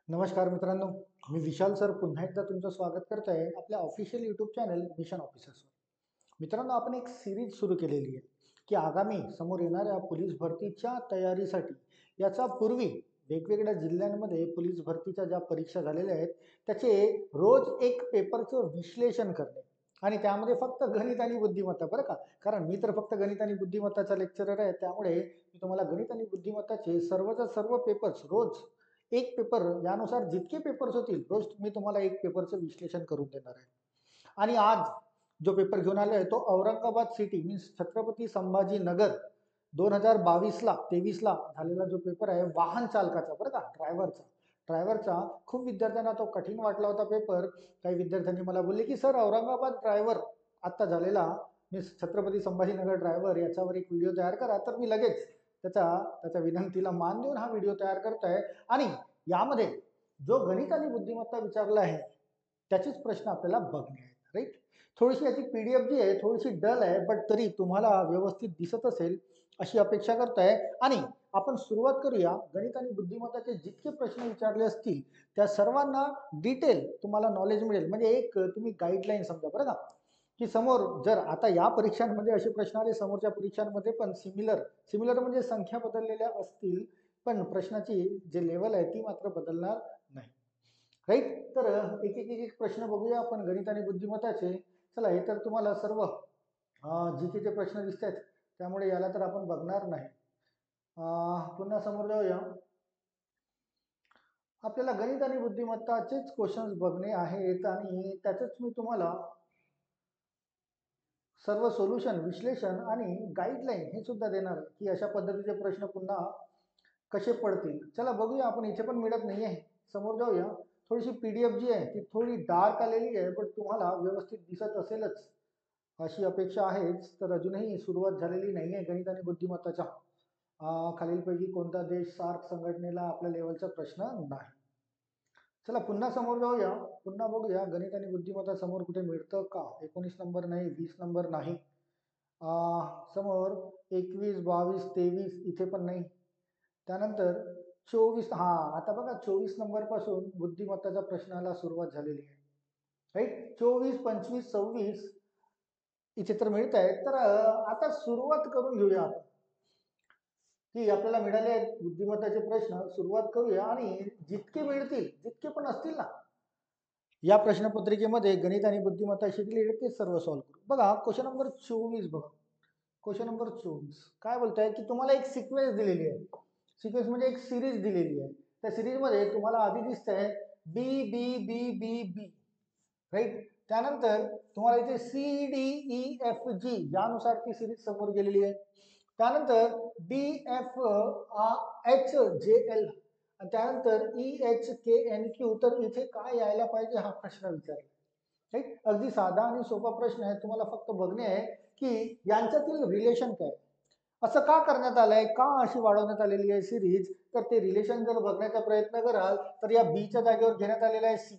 नमस्कार मित्रांनो, मी विशाल सर पुन्हा एकदा तुमचं स्वागत करत आहे आपल्या ऑफिशियल यूट्यूब चॅनल मिशन ऑफिसर्सवर. मित्रांनो, आपण एक सिरीज सुरू केलेली आहे की आगामी समोर येणाऱ्या पोलीस भरतीच्या तयारीसाठी याचा पूर्वी वेगवेगळ्या जिल्ह्यांमध्ये पोलीस भरतीच्या ज्या परीक्षा झालेल्या आहेत त्याचे रोज एक पेपरचं विश्लेषण करणे आणि त्यामध्ये फक्त गणित आणि बुद्धिमत्ता, बरं का, कारण मी तर फक्त गणित आणि बुद्धिमत्ताचा लेक्चरर आहे, त्यामुळे मी तुम्हाला गणित आणि बुद्धिमत्ताचे सर्वच्या सर्व पेपर्स रोज एक पेपर यानुसार जितके पेपर्स होतील रोज मी तुम्हाला एक पेपरचं विश्लेषण करून देणार आहे. आणि आज जो पेपर घेऊन आलो आहे तो औरंगाबाद सिटी मीन्स छत्रपती संभाजी नगर 2022ला 23ला झालेला जो पेपर आहे वाहन चालकाचा, बरं का, ड्रायव्हरचा खूप विद्यार्थ्यांना तो कठीण वाटला होता पेपर. काही विद्यार्थ्यांनी मला बोलले की सर, औरंगाबाद ड्रायव्हर आता झालेला मीन्स छत्रपती संभाजीनगर ड्रायव्हर याच्यावर एक व्हिडिओ तयार करा. तर मी लगेच त्याच्या त्याच्या विनंतीला मान देऊन हा व्हिडिओ तयार करत आहे. आणि यामध्ये जो गणित आणि बुद्धिमत्ता विचारला आहे त्याचेच प्रश्न आपल्याला बघणे आहेत, राईट. थोडीशी याची पीडीएफ जी आहे थोडीशी डल आहे, बट तरी तुम्हाला व्यवस्थित दिसत असेल अशी अपेक्षा करताय. आणि आपण सुरुवात करूया. गणित आणि बुद्धिमत्ताचे जितके प्रश्न विचारले असतील त्या सर्वांना डिटेल तुम्हाला नॉलेज मिळेल, म्हणजे एक तुम्ही गाईडलाईन समजा, बरं का, की समोर जर आता या परीक्षांमध्ये असे प्रश्न आले, समोरच्या परीक्षांमध्ये पण सिमिलर सिमिलर म्हणजे संख्या बदललेल्या असतील, पण प्रश्नाची जे लेवल आहे ती मात्र बदलणार नाही, राईट. तर एक एक एक प्रश्न बघूया आपण गणित आणि बुद्धिमत्ताचे. चला, हे तर तुम्हाला सर्व जीकेचे प्रश्न दिसत आहेत, त्यामुळे याला तर आपण बघणार नाही. पुन्हा समोर जाऊया. आपल्याला गणित आणि बुद्धिमत्ताचेच क्वेश्चन्स बघणे आहेत आणि त्याचंच मी तुम्हाला सर्व सोल्युशन, विश्लेषण आणि गाईडलाईन हे सुद्धा देणार आहे की अशा पद्धतीचे प्रश्न पुन्हा कसे पडतील. चला बघूया आपण. इथे पण मिळत नाही आहे, समोर जाऊया. थोडीशी पीडीएफ जी आहे ती थोडी डार्क आलेली आहे, पण तुम्हाला व्यवस्थित दिसत असेलच अशी अपेक्षा आहेच. तर अजूनही सुरुवात झालेली नाही आहे गणित आणि बुद्धिमत्ताच्या. खालीलपैकी कोणता देश सार्क संघटनेला आपल्या लेवलचा प्रश्न नाही. चला पुन्हा समोर जाऊया. पुन्हा बघूया गणित आणि बुद्धिमत्ता समोर कुठे मिळतं का. 19 नंबर नाही, 20 नंबर नाही, समोर 21, 22, 23 इथे पण नाही. त्यानंतर 24, हा आता बघा 24 नंबर पासून बुद्धिमत्ताच्या प्रश्नाला सुरुवात झालेली आहे, राईट. 24, 25, 26 इथे तर मिळत आहे. तर आता सुरुवात करून घेऊया आपण की आपल्याला मिळाले आहेत बुद्धिमत्ताचे प्रश्न. सुरुवात करूया आणि जितके मिळतील जितके पण असतील ना या प्रश्नपत्रिकेमध्ये गणित आणि बुद्धिमत्ताशी रिलेटेड ते सर्व सॉल्व्ह करू. बघा क्वेश्चन नंबर 24 बघा. क्वेश्चन नंबर 24 काय बोलताय की तुम्हाला एक सिक्वेन्स दिलेली आहे. सिक्वेन्स म्हणजे एक सिरीज दिलेली आहे. त्या सिरीज मध्ये तुम्हाला आधी दिसतंय बी बी बी बी बी, राईट. त्यानंतर तुम्हाला इथे C D E F G यानुसार ती सिरीज समोर गेलेली आहे. त्यानंतर D F H J L, त्यानंतर E H K N Q. तर इथे काय यायला पाहिजे हा प्रश्न विचारला, राईट. अगदी साधा आणि सोपा प्रश्न आहे. तुम्हाला फक्त बघणे आहे की यांच्यातील रिलेशन काय, असं का करण्यात आलंय, का अशी वाढवण्यात आलेली आहे सिरीज. तर ते रिलेशन जर बघण्याचा प्रयत्न कराल तर या बीच्या जागेवर घेण्यात आलेला आहे सी,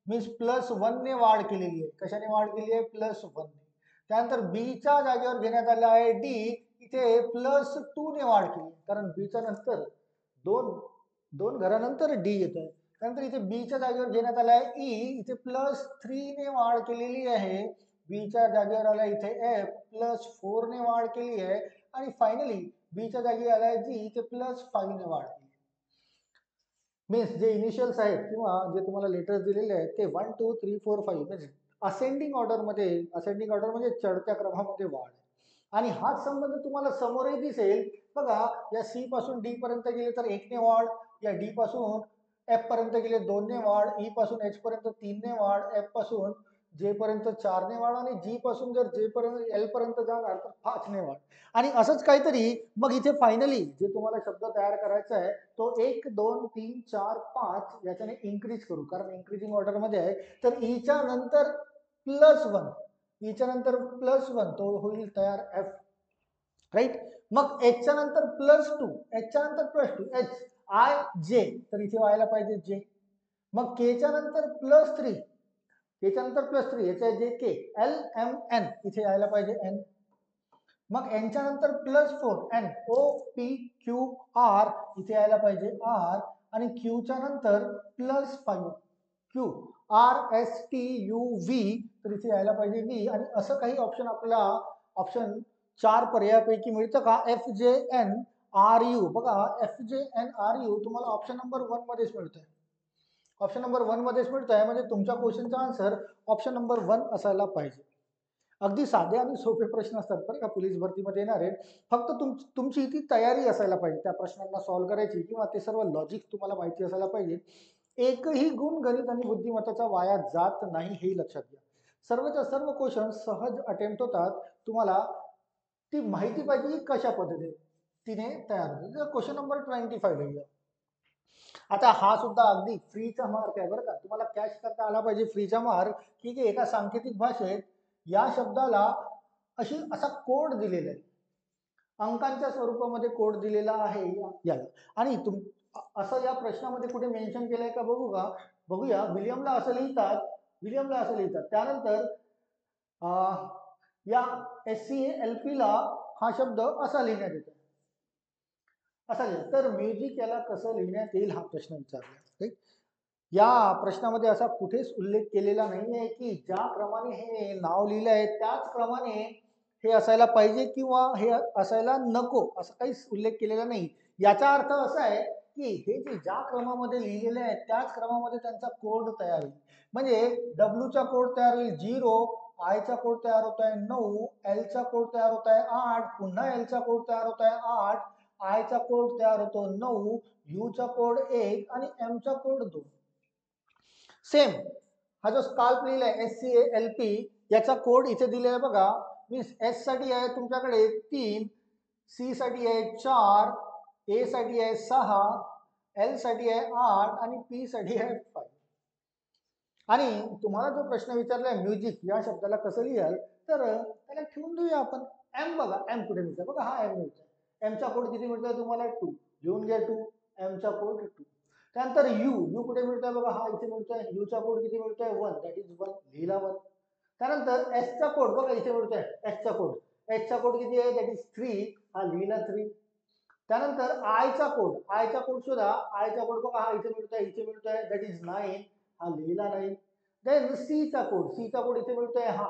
मीन्स +1 ने वाढ केलेली आहे. कशाने वाढ केली आहे? +1 ने. त्यानंतर बीच्या जागेवर घेण्यात आला आहे डी, इथे +2 ने वाढ केली, कारण बीच्या नंतर दोन घरानंतर डी येत आहे. त्यानंतर इथे बीच्या जागेवर घेण्यात आला आहे ई, इथे +3 ने वाढ केलेली आहे. बीच्या जागेवर आला इथे एफ, +4 ने वाढ केली आहे. आणि फायनली बीच्या जागी आलाय जी, इथे +5 ने वाढ केली. मीन्स जे इनिशियल्स आहेत किंवा जे तुम्हाला लेटर्स दिलेले आहेत ते 1 2 3 4 5 मीन्स असेंडिंग ऑर्डरमध्ये, असेंडिंग ऑर्डर म्हणजे चढत्या क्रमामध्ये वाढ. आणि हाच संबंध तुम्हाला समोरही दिसेल. बघा, या सी पासून डी पर्यंत गेले तर 1 ने वाढ, या डी पासून एफ पर्यंत गेले 2 ने वाढ, ई पासून एच पर्यंत 3 ने वाढ, एफ पासून जे पर्यंत 4 ने वाढ, आणि जी पासून जर जे पर्यंत एल पर्यंत जाणार तर 5 ने वाढ. आणि असंच काहीतरी मग इथे फायनली जे तुम्हाला शब्द तयार करायचा आहे तो 1 2 3 4 5 याच्याने इन्क्रीज करू, कारण इन्क्रीजिंग ऑर्डर मध्ये आहे. तर ईच्या नंतर +1, ईच्या नंतर +1 तो होईल तयार एफ, राईट. मग एचच्या नंतर +2, एचच्या नंतर +2 एच आय जे, तर इथे व्हायला पाहिजे जे. मग केच्या नंतर +3, केच्या नंतर +3 याच्या जे के एल एम एन, इथे यायला पाहिजे एन. मग एनच्या नंतर +4 N O P Q R, इथे यायला पाहिजे आर. आणि क्यूच्या नंतर +5 क्यू RSTUV, तर इथे यायला पाहिजे V, आणि असं काही ऑप्शन आपल्याला ऑप्शन 4 पर्यायापैकी मिळतं का? FJNRU, बघा FJNRU तुम्हाला ऑप्शन नंबर 1 मध्येच मिळतंय. ऑप्शन नंबर 1 मध्येच मिळतंय, म्हणजे तुमच्या क्वेश्चनचा आन्सर ऑप्शन नंबर 1 असायला पाहिजे. अगदी साधे आणि सोपे प्रश्न असतात बरं का पोलीस भरतीमध्ये येणारे. फक्त तुमची ती तयारी असायला पाहिजे त्या प्रश्नांना सॉल्व्ह करायची, किंवा ते सर्व लॉजिक तुम्हाला माहिती असायला पाहिजे. एकही गुण गणित आणि बुद्धिमत्ताचा वाया जात नाही, हे लक्षात घ्या. सर्वच्या सर्व क्वेश्चन सहज अटेम्प्ट होतात. तुम्हाला ती माहिती पाहिजे की कशा पद्धतीने तयार होते. क्वेश्चन नंबर 25 घेऊया. आता हा सुद्धा अगदी फ्रीचा मार्क आहे बरं का. तुम्हाला कॅच करता आला पाहिजे फ्रीचा मार्क, की एका सांकेतिक भाषेत या शब्दाला असा कोड दिलेला आहे, अंकांच्या स्वरूपामध्ये कोड दिलेला आहे याला. आणि असं या प्रश्नामध्ये कुठे मेन्शन केलंय का बघूया. विलियमला असं लिहितात. त्यानंतर या SCALP ला हा शब्द असा लिहिण्यात येतो. तर म्युझिक याला कसं लिहिण्यात येईल हा प्रश्न विचारला. या प्रश्नामध्ये असा कुठेच उल्लेख केलेला नाहीये की ज्या क्रमाने हे नाव लिहिलं आहे त्याच क्रमाने हे असायला पाहिजे किंवा हे असायला नको, असं काहीच उल्लेख केलेला नाही. याचा अर्थ असा आहे की हे जे ज्या क्रमामध्ये लिहिलेले आहे त्याच क्रमामध्ये त्यांचा कोड तयार होईल. म्हणजे डब्ल्यूचा कोड तयार होईल 0, आयचा कोड तयार होत आहे 9, एलचा कोड तयार होत आहे 8, पुन्हा एलचा कोड तयार होत आहे 8, आयचा कोड तयार होतो 9, यूचा कोड 1 आणि एमचा कोड 2. सेम हा जो स्काल्प लिहिलाय SCALP, याचा कोड इथे दिलेला बघा. मीन्स एस साठी आहे तुमच्याकडे 3, सी साठी आहे 4, ए साठी आहे 6, एल साठी आहे 8 आणि पी साठी आहे 5. आणि तुम्हाला जो प्रश्न विचारलाय म्युझिक या शब्दाला कसं लिहाल, तर त्याला ठेवून देऊया आपण एम. बघा एम कुठे मिळतं, बघा हा एम मिळतोय. एमचा कोड किती मिळतोय तुम्हाला 2, लिहून घ्या 2, एमचा कोड 2. त्यानंतर यू कुठे मिळतोय बघा, हा इथे मिळतोय. यूचा कोड किती मिळतोय 1, दॅट इज 1, लिहिला 1. त्यानंतर एसचा कोड बघा इथे मिळतोय. एसचा कोड किती आहे, दॅट इज 3, हा लिहिला 3. त्यानंतर आयचा कोड शोधा. आयचा कोड बघा हा इथे मिळतोय, दॅट इज 9, हा लिहिला 9. देन सीचा कोड इथे मिळतोय हा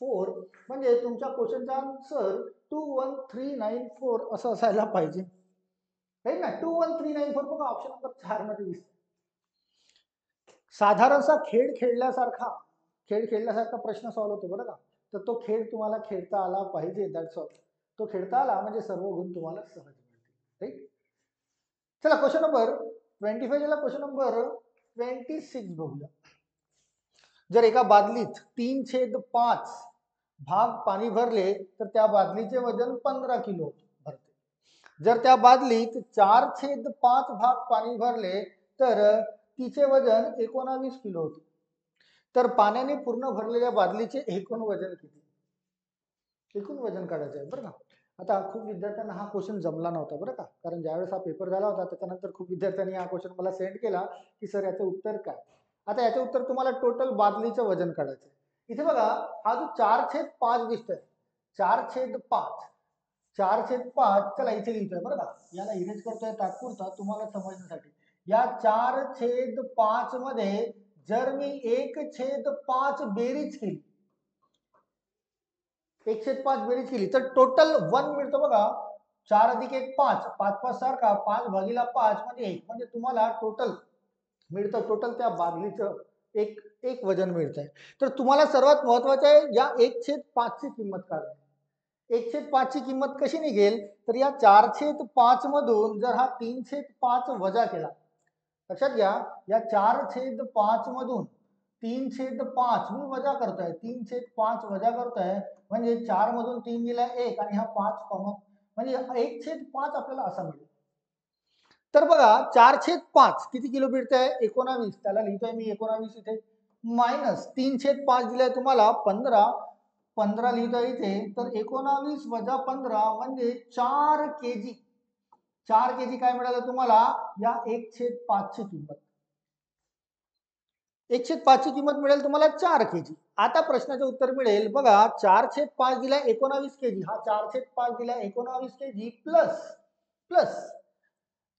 4. म्हणजे तुमच्या क्वेश्चनचा आन्सर 21394 असं असायला पाहिजे, राईट ना. 21394 बघा ऑप्शन नंबर 4 मध्ये दिसतो. साधारणसा खेळ खेळल्यासारखा प्रश्न सॉल्व्ह होतो बरं का. तर तो खेळ तुम्हाला खेळता आला पाहिजे, दॅट्स ऑल. तो खेळता आला म्हणजे सर्व गुण तुम्हाला सहज मिळतील, राईट. चला क्वेश्चन नंबर 25 ला क्वेश्चन नंबर 26 बघूया. जर एका बादलीत 3/5 भाग पाणी भरले तर त्या बादलीचे वजन 15 किलो भरते. जर त्या बादलीत 4/5 भाग पाणी भरले तर तिचे वजन 19 किलो होते. तर पाण्याने पूर्ण भरलेल्या बादलीचे एकूण वजन किती? एकूण वजन काढायचं आहे बरं का. आता खूप विद्यार्थ्यांना हा क्वेश्चन जमला नव्हता बरं का, कारण ज्यावेळेस हा पेपर झाला होता त्याच्यानंतर खूप विद्यार्थ्यांनी हा क्वेश्चन मला सेंड केला की सर याचं उत्तर काय. आता याचं उत्तर तुम्हाला टोटल बादलीचं वजन काढायचं आहे. इथे बघा हा जो 4/5 दिसतोय, 4/5 चला इथे लिहितोय बरं का, याला इरेज करतोय तात्पुरता तुम्हाला समजण्यासाठी. या 4/5 मध्ये जर मी 1/5 बेरीज केली, 1/5 बेरीज केली तर टोटल 1 मिळतो बघा. 4 अधिक 1 5, 5 सारखा 5 भागीला 5 म्हणजे 1, म्हणजे तुम्हाला टोटल मिळतं, टोटल त्या बादलीचं एक वजन मिळतंय. तर तुम्हाला सर्वात महत्वाचं आहे या 1/5 ची किंमत काढणे. 1/5 ची किंमत कशी निघेल, तर या 4/5 मधून जर हा 3/5 वजा केला, लक्षात घ्या या 4/5 मधून 3/5 मी वजा करतोय, 3/5 वजा करतोय, म्हणजे 4 मधून 3 गेला 1 आणि हा 5 कॉमन, म्हणजे 1/5 आपल्याला असा मिळेल. तर बघा 4/5 किती किलो भेटतंय 19, त्याला लिहितोय मी 19 इथे, मायनस 3/5 दिलाय तुम्हाला 15 लिहितोय इथे, तर 19 वजा 15 म्हणजे 4 kg. 4 kg काय मिळालं तुम्हाला या 1/5 ची किंमत. 1/5 ची किंमत मिळेल तुम्हाला 4 kg. आता प्रश्नाचं उत्तर मिळेल बघा 4/5 दिलाय 19 kg, हा 4/5 दिलाय 19 kg प्लस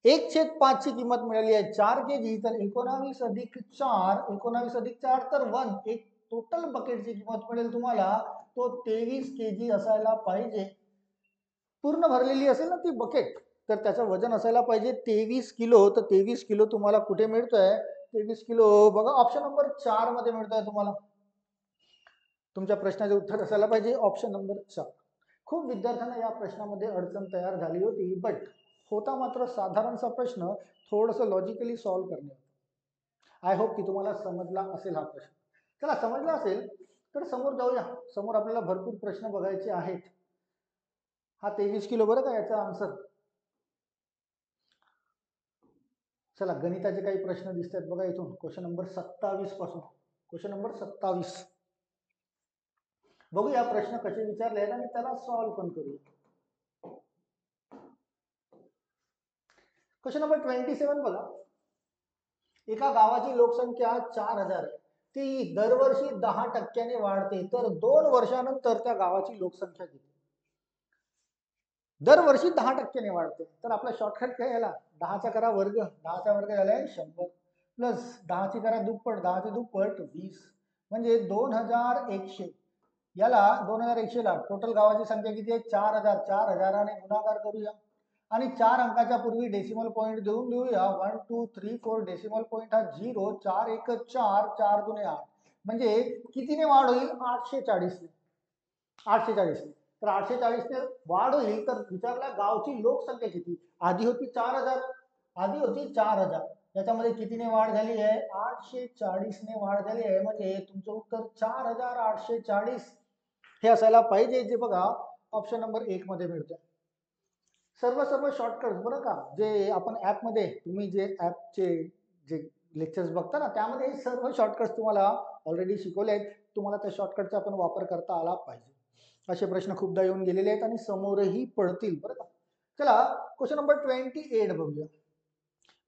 1/5 ची किंमत मिळाली आहे 4 kg, तर 19 अधिक 4, 19 अधिक 4 तर 1, एक टोटल बकेटची किंमत मिळेल तुम्हाला, तो 23 kg असायला पाहिजे. पूर्ण भरलेली असेल ना ती बकेट, तर त्याचं वजन असायला पाहिजे 23 किलो. तर 23 किलो तुम्हाला कुठे मिळतोय? 23 किलो बघा ऑप्शन नंबर 4 मध्ये मिळतोय तुम्हाला. तुमच्या प्रश्नाचे उत्तर असायला पाहिजे ऑप्शन नंबर 4. खूप विद्यार्थ्यांना या प्रश्नामध्ये अडचण तयार झाली होती, बट होता मात्र साधारणसा प्रश्न, थोडंसं लॉजिकली सॉल्व्ह करणे. आय होप की तुम्हाला समजला असेल हा प्रश्न. चला, समजला असेल तर समोर जाऊया. समोर आपल्याला भरपूर प्रश्न बघायचे आहेत. हा 23 किलो बरं का याचा आन्सर. चला, गणिताचे काही प्रश्न दिसत आहेत बघा इथून, क्वेश्चन नंबर 27 पासून. क्वेश्चन नंबर 27 बघूया प्रश्न कसे विचारले आहेत आणि त्याला सॉल्व्ह पण करूया. क्वेश्चन नंबर 27 बघा. एका गावाची लोकसंख्या 4000 आहे, ती दरवर्षी 10% वाढते, तर 2 वर्षानंतर त्या गावाची लोकसंख्या किती? दरवर्षी 10% वाढते, तर आपला शॉर्टकट काय याला? 10चा करा वर्ग, 10चा वर्ग झालाय 100, प्लस 10ची करा दुप्पट, 10ची दुप्पट 20, म्हणजे 2100. याला 2100 ला टोटल गावाची संख्या किती आहे? 4000. 4000 ने गुणाकार करूया आणि 4 अंकाच्या पूर्वी डेसिमल पॉईंट देऊन देऊया. 1 2 3 4 डेसिमल पॉईंट हा 0, 4 1 4, 4 2 8, म्हणजे कितीने वाढ होईल? 840 ने. 840 ने. तर 840 ने वाढ होईल, तर विचारला गावची लोकसंख्या किती? आधी होती 4000, आधी होती 4000, याच्यामध्ये कितीने वाढ झाली आहे? 840 ने वाढ झाली आहे, म्हणजे तुमचं उत्तर 4840 हे असायला पाहिजे, जे बघा ऑप्शन नंबर 1 मध्ये मिळतं. सर्व शॉर्टकट बरं का, जे आपण ॲपमध्ये, तुम्ही जे ॲपचे जे लेक्चर्स बघता ना, त्यामध्ये सर्व शॉर्टकट्स तुम्हाला ऑलरेडी शिकवले आहेत. तुम्हाला त्या शॉर्टकटचा पण वापर करता आला पाहिजे. असे प्रश्न खूपदा येऊन गेलेले आहेत आणि समोरही पडतील बरं का. चला, क्वेश्चन नंबर 28 बघूया.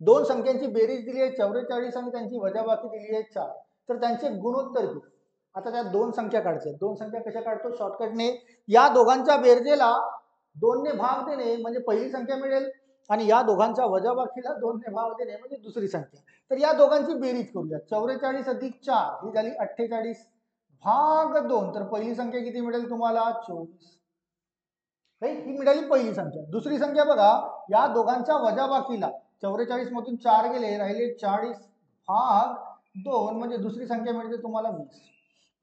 दोन संख्यांची बेरीज दिली आहे 44 आणि त्यांची वजाबाकी दिली आहे 4, तर त्यांचे गुणोत्तर किती? आता त्या दोन संख्या काढायच्या. दोन संख्या कशा काढतो? शॉर्टकटने. या दोघांच्या बेरजेला 2 ने भाग देणे म्हणजे पहिली संख्या मिळेल, आणि या दोघांच्या वजाबाकीला 2 ने भाग देणे म्हणजे दुसरी संख्या. तर या दोघांची बेरीज करूया. 44 अधिक 4 ही झाली 48 भाग 2, तर पहिली संख्या किती मिळेल तुम्हाला? 24. ही मिळाली पहिली संख्या. दुसरी संख्या बघा, या दोघांच्या वजाबाकीला 44 मधून 4 गेले, राहिले 40 भाग 2, म्हणजे दुसरी संख्या मिळते तुम्हाला 20.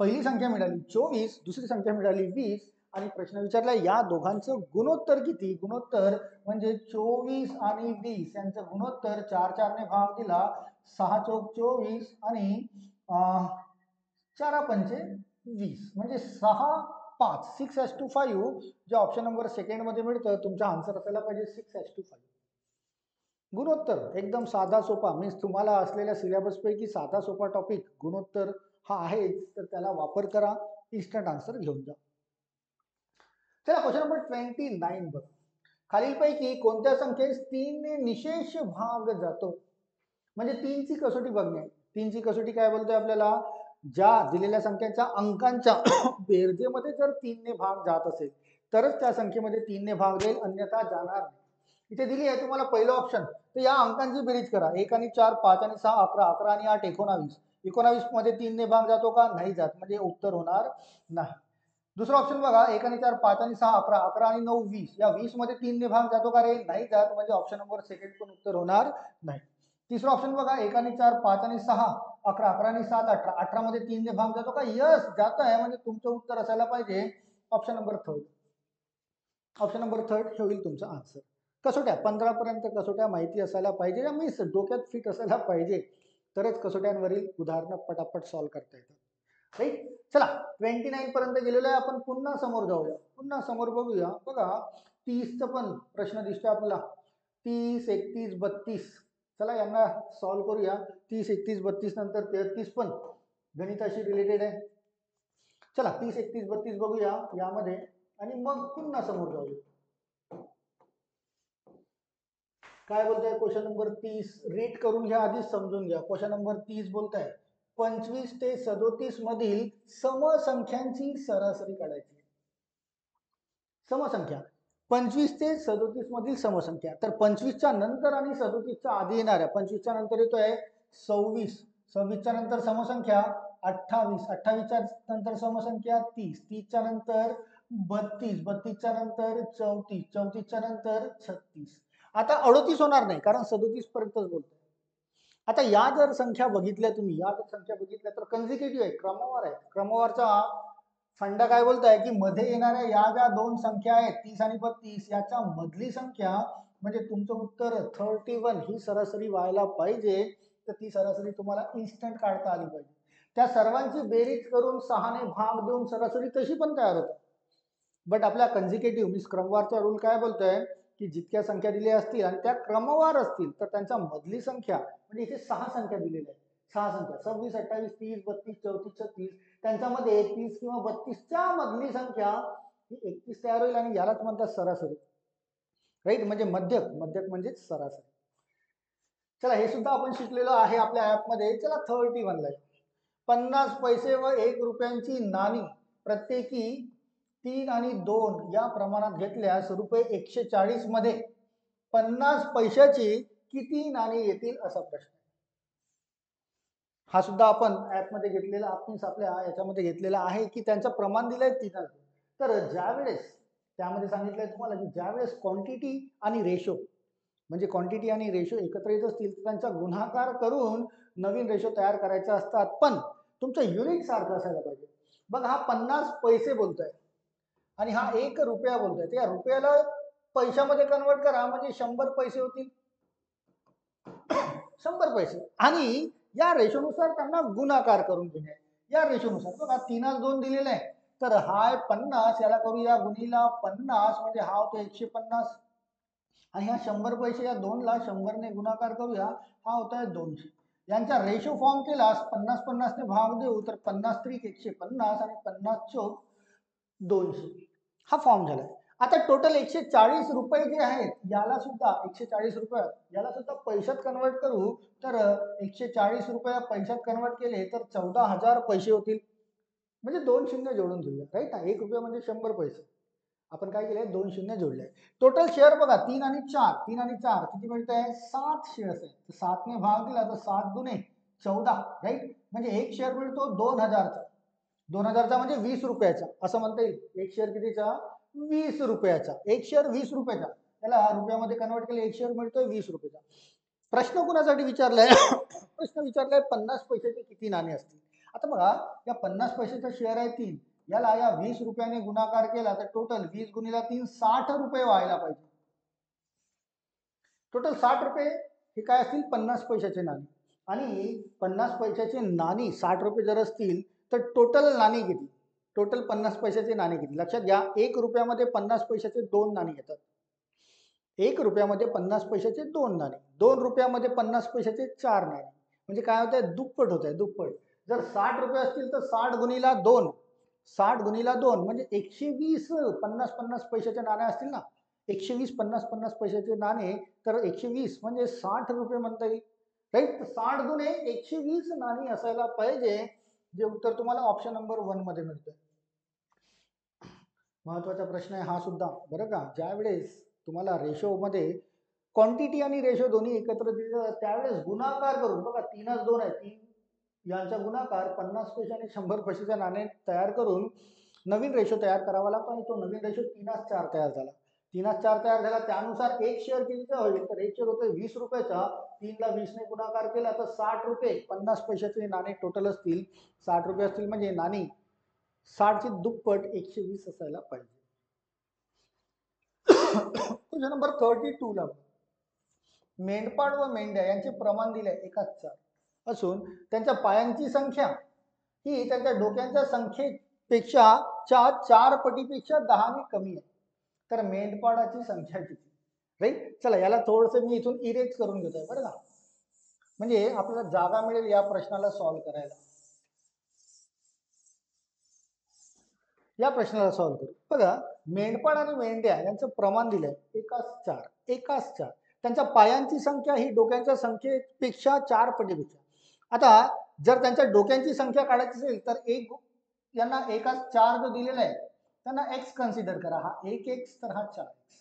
पहिली संख्या मिळाली 24, दुसरी संख्या मिळाली 20, आणि प्रश्न विचारला या दोघांचं गुणोत्तर किती? गुणोत्तर म्हणजे 24 आणि 20 यांचं गुणोत्तर 4 4 ने भाग दिला, 6 चौक 24 आणि 4 पंचे 20, म्हणजे 6 5, 6:5, जे ऑप्शन नंबर 2 मध्ये मिळतं. तुमचा आन्सर असायला पाहिजे 6:5. गुणोत्तर एकदम साधा सोपा, मीन्स तुम्हाला असलेल्या सिलेबस पैकी साधा सोपा टॉपिक गुणोत्तर हा आहे, तर त्याला वापर करा, इन्स्टंट आन्सर घेऊन जा. चला, क्वेश्चन नंबर 29 बघा. खालीलपैकी कोणत्या संख्येस 3 ने निशेष भाग जातो? म्हणजे 3 ची कसोटी बघणे. 3 ची कसोटी काय बोलतोय आपल्याला? ज्या दिलेल्या संख्यांच्या अंकांच्या बेरजेमध्ये जर 3 ने भाग जात असेल, तरच त्या संख्येमध्ये 3 ने भाग जाईल, अन्यथा जाणार नाही. इथे दिली आहे तुम्हाला पहिलं ऑप्शन, तर या अंकांची बेरीज करा. 1 आणि 4 5 आणि 6 11, 11 आणि 8 19. 19 मध्ये 3 ने भाग जातो का? नाही जात, म्हणजे उत्तर होणार नाही. दुसरा ऑप्शन बघा, 1 आणि 4 5 आणि 6 11, 11 आणि 9 20, या 20 मध्ये 3 ने भाग जातो का रे? नाही जात, म्हणजे ऑप्शन नंबर 2 पण उत्तर होणार नाही. तिसरा ऑप्शन बघा, 1 आणि 4 5 आणि 6 11, 11 आणि 7 18, 18 मध्ये 3 ने भाग जातो का? यस, जात आहे, म्हणजे तुमचं उत्तर असायला पाहिजे ऑप्शन नंबर 3. ऑप्शन नंबर 3 हे होईल तुमचा आन्सर. कसोट्या 15 पर्यंत कसोट्या माहिती असायला पाहिजे, या मीन्स डोक्यात फिट असायला पाहिजे, तरच कसोट्यांवरील उदाहरणं पटापट सॉल्व्ह करता येतात. राईट. चला, 29 पर्यंत गेलेलो आहे आपण. पुन्हा समोर जाऊया, पुन्हा समोर बघूया. बघा, 30चा पण प्रश्न दिसतोय आपल्याला. 30 31 32. चला, यांना सॉल्व्ह करूया. 30 31 32 नंतर 33 पण गणिताशी रिलेटेड आहे. चला, 30 31 32 बघूया यामध्ये, आणि मग पुन्हा समोर जाऊया. काय बोलताय? क्वेश्चन नंबर 30 रीड करून घ्या, आधी समजून घ्या. क्वेश्चन नंबर 30 बोलताय 25 ते 37 मधील समसंख्यांची सरासरी काढायची. समसंख्या 25 ते 37 मधील समसंख्या. तर 25च्या नंतर आणि 37च्या आधी येणाऱ्या, 25च्या नंतर येतोय 26, 26च्या नंतर समसंख्या 28, 28च्या नंतर समसंख्या 30, 30च्या नंतर 32, 32च्या नंतर 34, 34च्या नंतर 36. आता 38 होणार नाही कारण 37 पर्यंतच बोलतोय. आता या जर संख्या बघितल्या तुम्ही, या जर संख्या बघितल्या तर कन्झिक्युटिव्ह आहे, क्रमवार आहे. क्रमवारचा फंडा काय बोलताय की मध्ये येणाऱ्या या ज्या दोन संख्या आहेत 30 आणि 32 याच्या मधली संख्या म्हणजे तुमचं उत्तर 31 ही सरासरी व्हायला पाहिजे. तर ती सरासरी तुम्हाला इन्स्टंट काढता आली पाहिजे. त्या सर्वांची बेरीज करून 6 ने भाग देऊन सरासरी तशी पण तयार होते. बट आपल्या कन्झिक्युटिव्ह मीन्स क्रमवारचा रूल काय बोलतोय की जितक्या संख्या दिल्या असतील आणि त्या क्रमवार असतील तर त्यांच्या मधली संख्या म्हणजे इथे 6 संख्या दिलेल्या आहेत. 6 संख्या 26, 28, 30, 32, 34, 36 त्यांच्यामध्ये 30 किंवा 32च्या मधली संख्या ही 31 तयार होईल आणि यालाच म्हणतात सरासरी. राईट, म्हणजे मध्यक, मध्यक म्हणजे सरासरी. चला हे सुद्धा आपण शिकलेलो आहे आपल्या ऍपमध्ये. चला 31 ला 50 पैसे व 1 रुपयांची नाणी प्रत्येकी 3 आणि 2 या प्रमाणात घेतल्यास रुपये 140 मध्ये 50 पैशाची किती नाणी येतील असा प्रश्न. हा सुद्धा आपण ऍपमध्ये घेतलेला, आपण आपल्या याच्यामध्ये घेतलेला आहे की त्यांचं प्रमाण दिलंय 3. तर ज्यावेळेस त्यामध्ये सांगितलंय तुम्हाला की ज्यावेळेस क्वांटिटी आणि रेशो म्हणजे क्वांटिटी आणि रेशो एकत्र येत असतील तर त्यांचा गुणाकार करून नवीन रेशो तयार करायचे असतात. पण तुमचं युनिट सारखं असायला पाहिजे. बघ हा 50 पैसे बोलतोय आणि हा 1 रुपया बोलतोय. त्या रुपयाला पैशामध्ये कन्वर्ट करा म्हणजे 100 पैसे होतील. 100 पैसे आणि या रेशोनुसार त्यांना गुणाकार करून घेणे. या रेशोनुसार बघा 3 2 दिलेले आहे तर हा 50 याला करूया गुणीला 50 म्हणजे हा होतो 150 आणि ह्या 100 पैसे या 2 ला 100 ने गुणाकार करूया हा होत आहे 200. यांचा रेशो फॉर्म केलास 50 50 ने भाग देऊ तर 50 त्रिक 150 आणि 50 चौक 200 हा फॉर्म झालाय. आता टोटल 140 रुपये जे आहेत याला सुद्धा 140 रुपये याला सुद्धा पैशात कन्वर्ट करू तर 140 रुपये पैशात कन्वर्ट केले तर 14,000 पैसे होतील. म्हणजे 2 शून्य जोडून घेऊया. राईट ना, 1 रुपया म्हणजे 100 पैसे. आपण काय केलंय 2 शून्य जोडले. टोटल शेअर बघा 3 आणि 4, 3 आणि 4 किती मिळत आहे 7 शेअर्स आहेत. तर 7 ने भाग दिला तर 7 दुने 14. राईट, म्हणजे एक शेअर मिळतो 2000चा. 2000चा म्हणजे 20 रुपयाचा असं म्हणता येईल. एक शेअर कितीचा 20 रुपयाचा. एक शेअर 20 रुपयाचा. त्याला रुपयामध्ये कन्वर्ट केले एक शेअर मिळतोय 20 रुपयाचा. प्रश्न कुणासाठी विचारलाय प्रश्न विचारलाय 50 पैशाचे किती नाणे असतील. आता बघा या 50 पैशाचा शेअर आहे 3 याला या 20 रुपयाने गुणाकार केला तर टोटल 20 गुणिला 3 60 रुपये व्हायला पाहिजे. टोटल 60 रुपये हे काय असतील 50 पैशाचे नाणी आणि 50 पैशाचे नाणी 60 रुपये जर असतील तर टोटल नाणी किती. टोटल 50 पैशाचे नाणे किती लक्षात घ्या. 1 रुपयामध्ये 50 पैशाचे 2 नाणी येतात. 1 रुपयामध्ये 50 पैशाचे 2 नाणे. 2 रुपयामध्ये 50 पैशाचे 4 नाणे. म्हणजे काय होत आहे दुप्पट होत आहे दुप्पट. जर 60 रुपये असतील तर 60 गुणिला 2 60 गुणिला 2 म्हणजे 120 50 50 पैशाचे नाणे असतील ना. 120 50 50 पैशाचे नाणे तर 120 म्हणजे 60 रुपये म्हणता येईल. राईट, 60 गुणे 120 नाणी असायला पाहिजे. जे उत्तर तुम्हाला ऑप्शन नंबर 1 मध्ये मिळतं. महत्वाचा प्रश्न आहे हा सुद्धा बरं का. ज्यावेळेस तुम्हाला रेशो मध्ये क्वांटिटी आणि रेशो दोन्ही एकत्र दिले त्यावेळेस गुणाकार करून बघा 3 2 आहे 3 यांचा गुणाकार 50 पैसे आणि 100 पैशाचे नाणे तयार करून नवीन रेशो तयार करावा लागतो आणि तो नवीन रेशो 3 4 तयार झाला. 3 4 तयार झाला त्यानुसार एक शेअर कितीचा होईल तर एक शेअर होतोय 20 रुपयाचा. 3 ला 20 ने गुणाकार केला तर 60 रुपये 50 पैशाचे नाणे टोटल असतील. 60 रुपये असतील म्हणजे नाणी 60 ची दुप्पट 120 असायला पाहिजे. क्वेश्चन नंबर 32 ला मेंढपाळ व मेंढ्या यांचे प्रमाण दिले 1:4 असून त्यांच्या पायांची संख्या ही त्यांच्या डोक्यांच्या संख्येपेक्षा 4 पटीपेक्षा 10 ने कमी आहे. तर मेंढपाळाची संख्या किती. राईट, चला याला थोडंसं मी इथून इरेज करून घेतोय बरं का. म्हणजे आपल्याला जागा मिळेल या प्रश्नाला सॉल्व्ह करायला. या प्रश्नाला सॉल्व्ह करू. बघा मेंढपाळ आणि मेंढ्या यांचं प्रमाण दिलंय 1:4 1:4. त्यांच्या पायांची संख्या ही डोक्यांच्या संख्येपेक्षा 4 पटीपेक्षा. आता जर त्यांच्या डोक्यांची संख्या काढायची असेल तर एक यांना 1:4 जो दिलेला आहे त्यांना एक्स कन्सिडर करा. हा 1x तर हा 4x,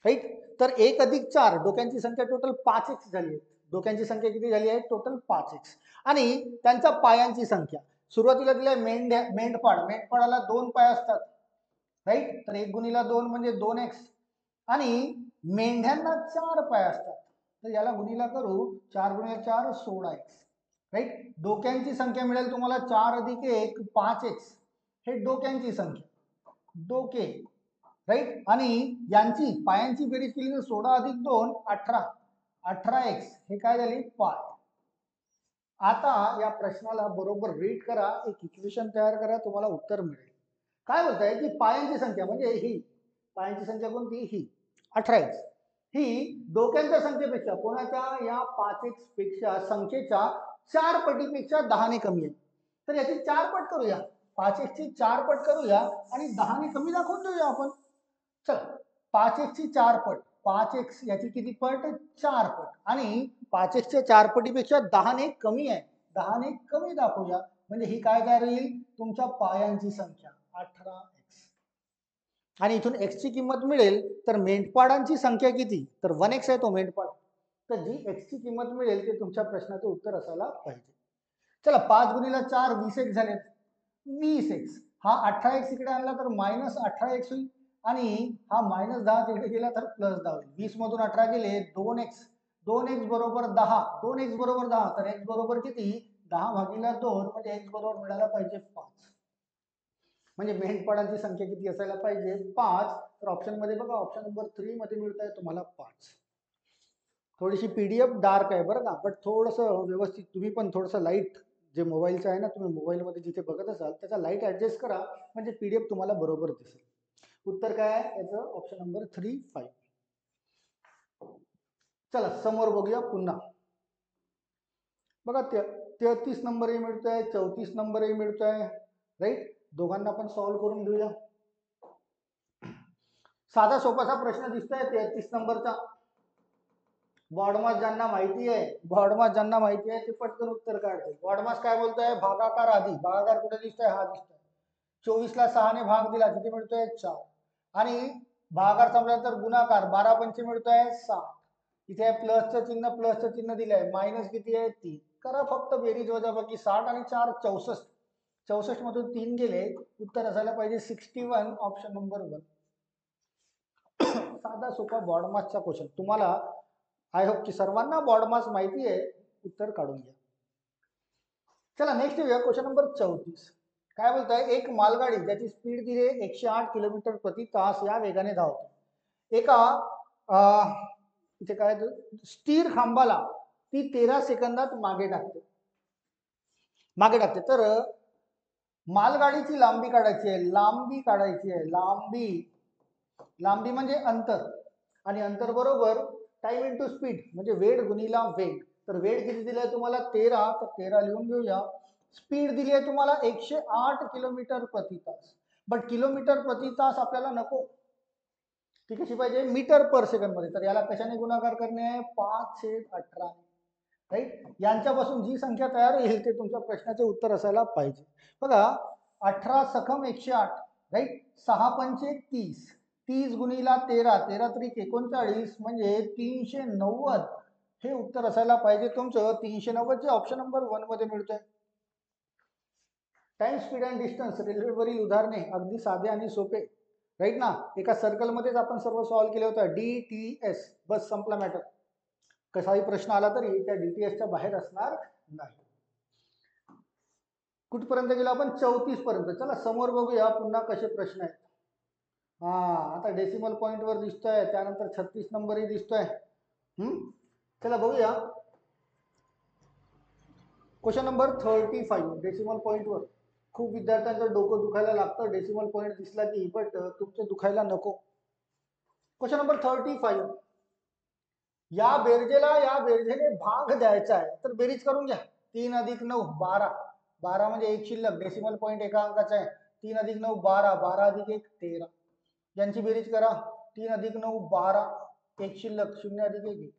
राईट. तर 1 अधिक 4 डोक्यांची संख्या टोटल 5x झाली आहे. डोक्यांची संख्या किती झाली आहे? Total 5x. आणि त्यांच्या पायांची संख्या सुरुवातीला दिली आहे मेंढपाळ. मेंढपाळाला 2 पाय असतात, राईट. तर 1 गुणिला 2 म्हणजे 2x. आणि मेंढ्यांना 4 पाय असतात, तर याला गुणिला करू. 4 गुणिले 4 16x, राईट. डोक्यांची संख्या मिळेल तुम्हाला 4 अधिक 1 5x. हे डोक्यांची संख्या, डोके, राईट. आणि यांची पायांची बेरीज केली तर 16 अधिक 2 18, 18x. हे काय झाली? पाय. आता या प्रश्नाला बरोबर रीड करा, एक इक्वेशन तयार करा, तुम्हाला उत्तर मिळेल. काय बोलताय की पायांची संख्या म्हणजे ही पायांची संख्या कोणती? ही 18x. ही डोक्यांच्या संख्येपेक्षा, कोणाच्या? या 5x पेक्षा संख्येच्या 4 पटीपेक्षा 10 ने कमी आहे. तर याची 4 पट करूया. 5x ची 4 पट करूया आणि 10 ने कमी दाखवून देऊया आपण. चला, 5x ची 4 पट, 5x याची किती पट? 4 पट. आणि 5x च्या 4 पटीपेक्षा 10 ने कमी आहे, 10 ने कमी दाखवूया. म्हणजे ही काय तयार होईल? तुमच्या पायांची संख्या 18x. आणि इथून x ची किंमत मिळेल तर मेंढपाळांची संख्या किती? तर 1x आहे तो मेंढपाळ. तर जी x ची किंमत मिळेल ते तुमच्या प्रश्नाचं उत्तर असायला पाहिजे. चला, 5 गुणिला 4 20x झाले, 20x. हा 18x इकडे आणला तर मायनस 18x होईल. आणि हा मायनस 10 तिकडे गेला तर प्लस 10 होईल. 20 मधून 18 गेले 2x. 2x बरोबर 10. 2x बरोबर 10. तर x बरोबर किती? 10 भागिले 2 म्हणजे x बरोबर मिळायला पाहिजे 5. म्हणजे मेंढपाळांची संख्या किती असायला पाहिजे? 5. तर ऑप्शन मध्ये बघा, ऑप्शन नंबर 3 मध्ये मिळत आहे तुम्हाला 5. थोडीशी पीडीएफ डार्क आहे बरं का, बट थोडंसं व्यवस्थित तुम्ही पण थोडंसं लाईट, जे मोबाईलचं आहे ना, तुम्ही मोबाईलमध्ये जिथे बघत असाल त्याचा लाईट ऍडजस्ट करा, म्हणजे पीडीएफ तुम्हाला बरोबर दिसेल. उत्तर काय आहे याचं? Option number 3 5. चला समोर बघूया पुन्हा. बघा 33 नंबरही मिळतोय, 34 नंबरही मिळतोय, राईट. दोघांना पण सॉल्व्ह करून घेऊया. साधा सोपासा प्रश्न दिसतोय 33 नंबरचा. बॉडमास ज्यांना माहिती आहे, ज्यांना माहिती आहे ते पटकन उत्तर काढतील. बॉडमास काय बोलतोय? भागाकार आधी. भागाकार कुठे दिसतोय? हा दिसतोय. 24 ला 6 ने भाग दिला, किती मिळतोय? 4. आणि भागाकार संपल्यानंतर गुणाकार, 12 पंचे मिळतोय 60. इथे प्लसचं चिन्ह दिलंय, मायनस किती आहे? 3. करा फक्त बेरीज वजाबाकी. 60 आणि 4 64. 64 मधून 3 गेले, उत्तर असायला पाहिजे 61. Option number 1. साधा सोपा बॉडमासचा क्वेश्चन. तुम्हाला आय होप की सर्वांना बॉडमास माहिती आहे, उत्तर काढून घ्या. चला नेक्स्ट येऊया, क्वेश्चन नंबर 34. काय बोलताय? एक मालगाडी ज्याची स्पीड दिली 108 किलोमीटर प्रति तास या वेगाने धावते. एका इथे काय स्थिर खांबाला ती 13 सेकंदात मागे टाकते. तर मालगाडीची लांबी काढायची आहे. लांबी म्हणजे अंतर, आणि अंतर बरोबर टाइम इंटू स्पीड म्हणजे वेळ गुणिला वेग. तर वेळ किती दिलाय तुम्हाला? 13. तर 13 लिहून घेऊया. स्पीड दिली आहे तुम्हाला 108 किलोमीटर प्रति तास. बट किलोमीटर प्रति तास आपल्याला नको, ती कशी पाहिजे? मीटर पर सेकंड मध्ये. तर याला कशाने गुणाकार करणे आहे? 5/18, राईट. यांच्यापासून जी संख्या तयार होईल ते तुमच्या प्रश्नाचे उत्तर असायला पाहिजे. बघा 18 सखम 108, राईट. 6 पंचे 30, 30 गुणिला 13, 13 त्रिक 39 म्हणजे 390. हे उत्तर असायला पाहिजे तुमचं. 390 चे ऑप्शन नंबर 1 मध्ये मिळतंय. टाइम, स्पीड अँड डिस्टन्स रेल्वेवरील उदाहरणे अगदी साधे आणि सोपे, राईट ना. एका सर्कल मध्येच आपण सर्व सॉल्व्ह केलं होतं. DTS, बस संपला मॅटर. कसाही प्रश्न आला तरी त्या DTSच्या बाहेर असणार नाही. कुठपर्यंत गेलो आपण? 34 पर्यंत. चला समोर बघूया पुन्हा कसे प्रश्न आहेत. आता डेसिमल पॉइंट वर दिसतोय, त्यानंतर 36 नंबरही दिसतोय. चला बघूया क्वेश्चन नंबर 35. डेसिमल पॉइंट वर खूप विद्यार्थ्यांचं डोकं दुखायला लागतं डेसिमल पॉइंट दिसला की, बट तुमचं दुखायला नको. Question number 35. या बेरजेने भाग द्यायचा आहे, तर बेरीज करून घ्या. 3 अधिक 9 12. 12 म्हणजे एक शिल्लक, डेसिमल पॉइंट एका अंकाचा आहे. 3 अधिक 9 12, 12 अधिक 1 13. यांची बेरीज करा. 3 अधिक 9 12, एक शिल्लक 0 अधिक 1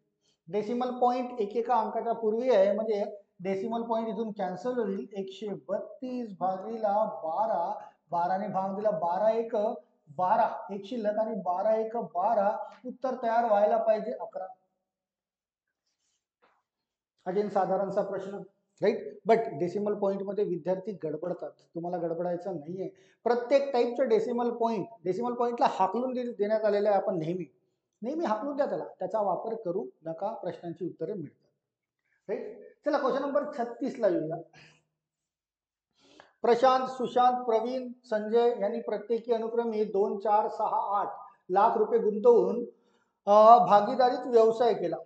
डेसिमल पॉइंट एकेका अंकाच्या पूर्वी आहे, म्हणजे डेसिमल पॉइंट इथून कॅन्सल होईल. 132 भागिला 12 12ने भाग दिला, 12 एक 12, एक शिल्लक आणि 12 एक 12, उत्तर तयार व्हायला पाहिजे 11. अगेन साधारणसा प्रश्न, राईट. बट डेसिमल पॉईंट मध्ये विद्यार्थी गडबडतात, तुम्हाला गडबडायचं नाहीये. प्रत्येक टाईपचं डेसिमल पॉईंटला हाकलून देण्यात आलेलं आहे. आपण नेहमी हाकलून द्या त्याला, त्याचा वापर करू नका, प्रश्नांची उत्तरे मिळतात, राईट. चला क्वेश्चन नंबर 36 ला येऊया. प्रशांत, सुशांत, प्रवीण, संजय यांनी प्रत्येकी अनुक्रमे 2, 4, 6, 8 लाख रुपये गुंतवून भागीदारीत व्यवसाय केला.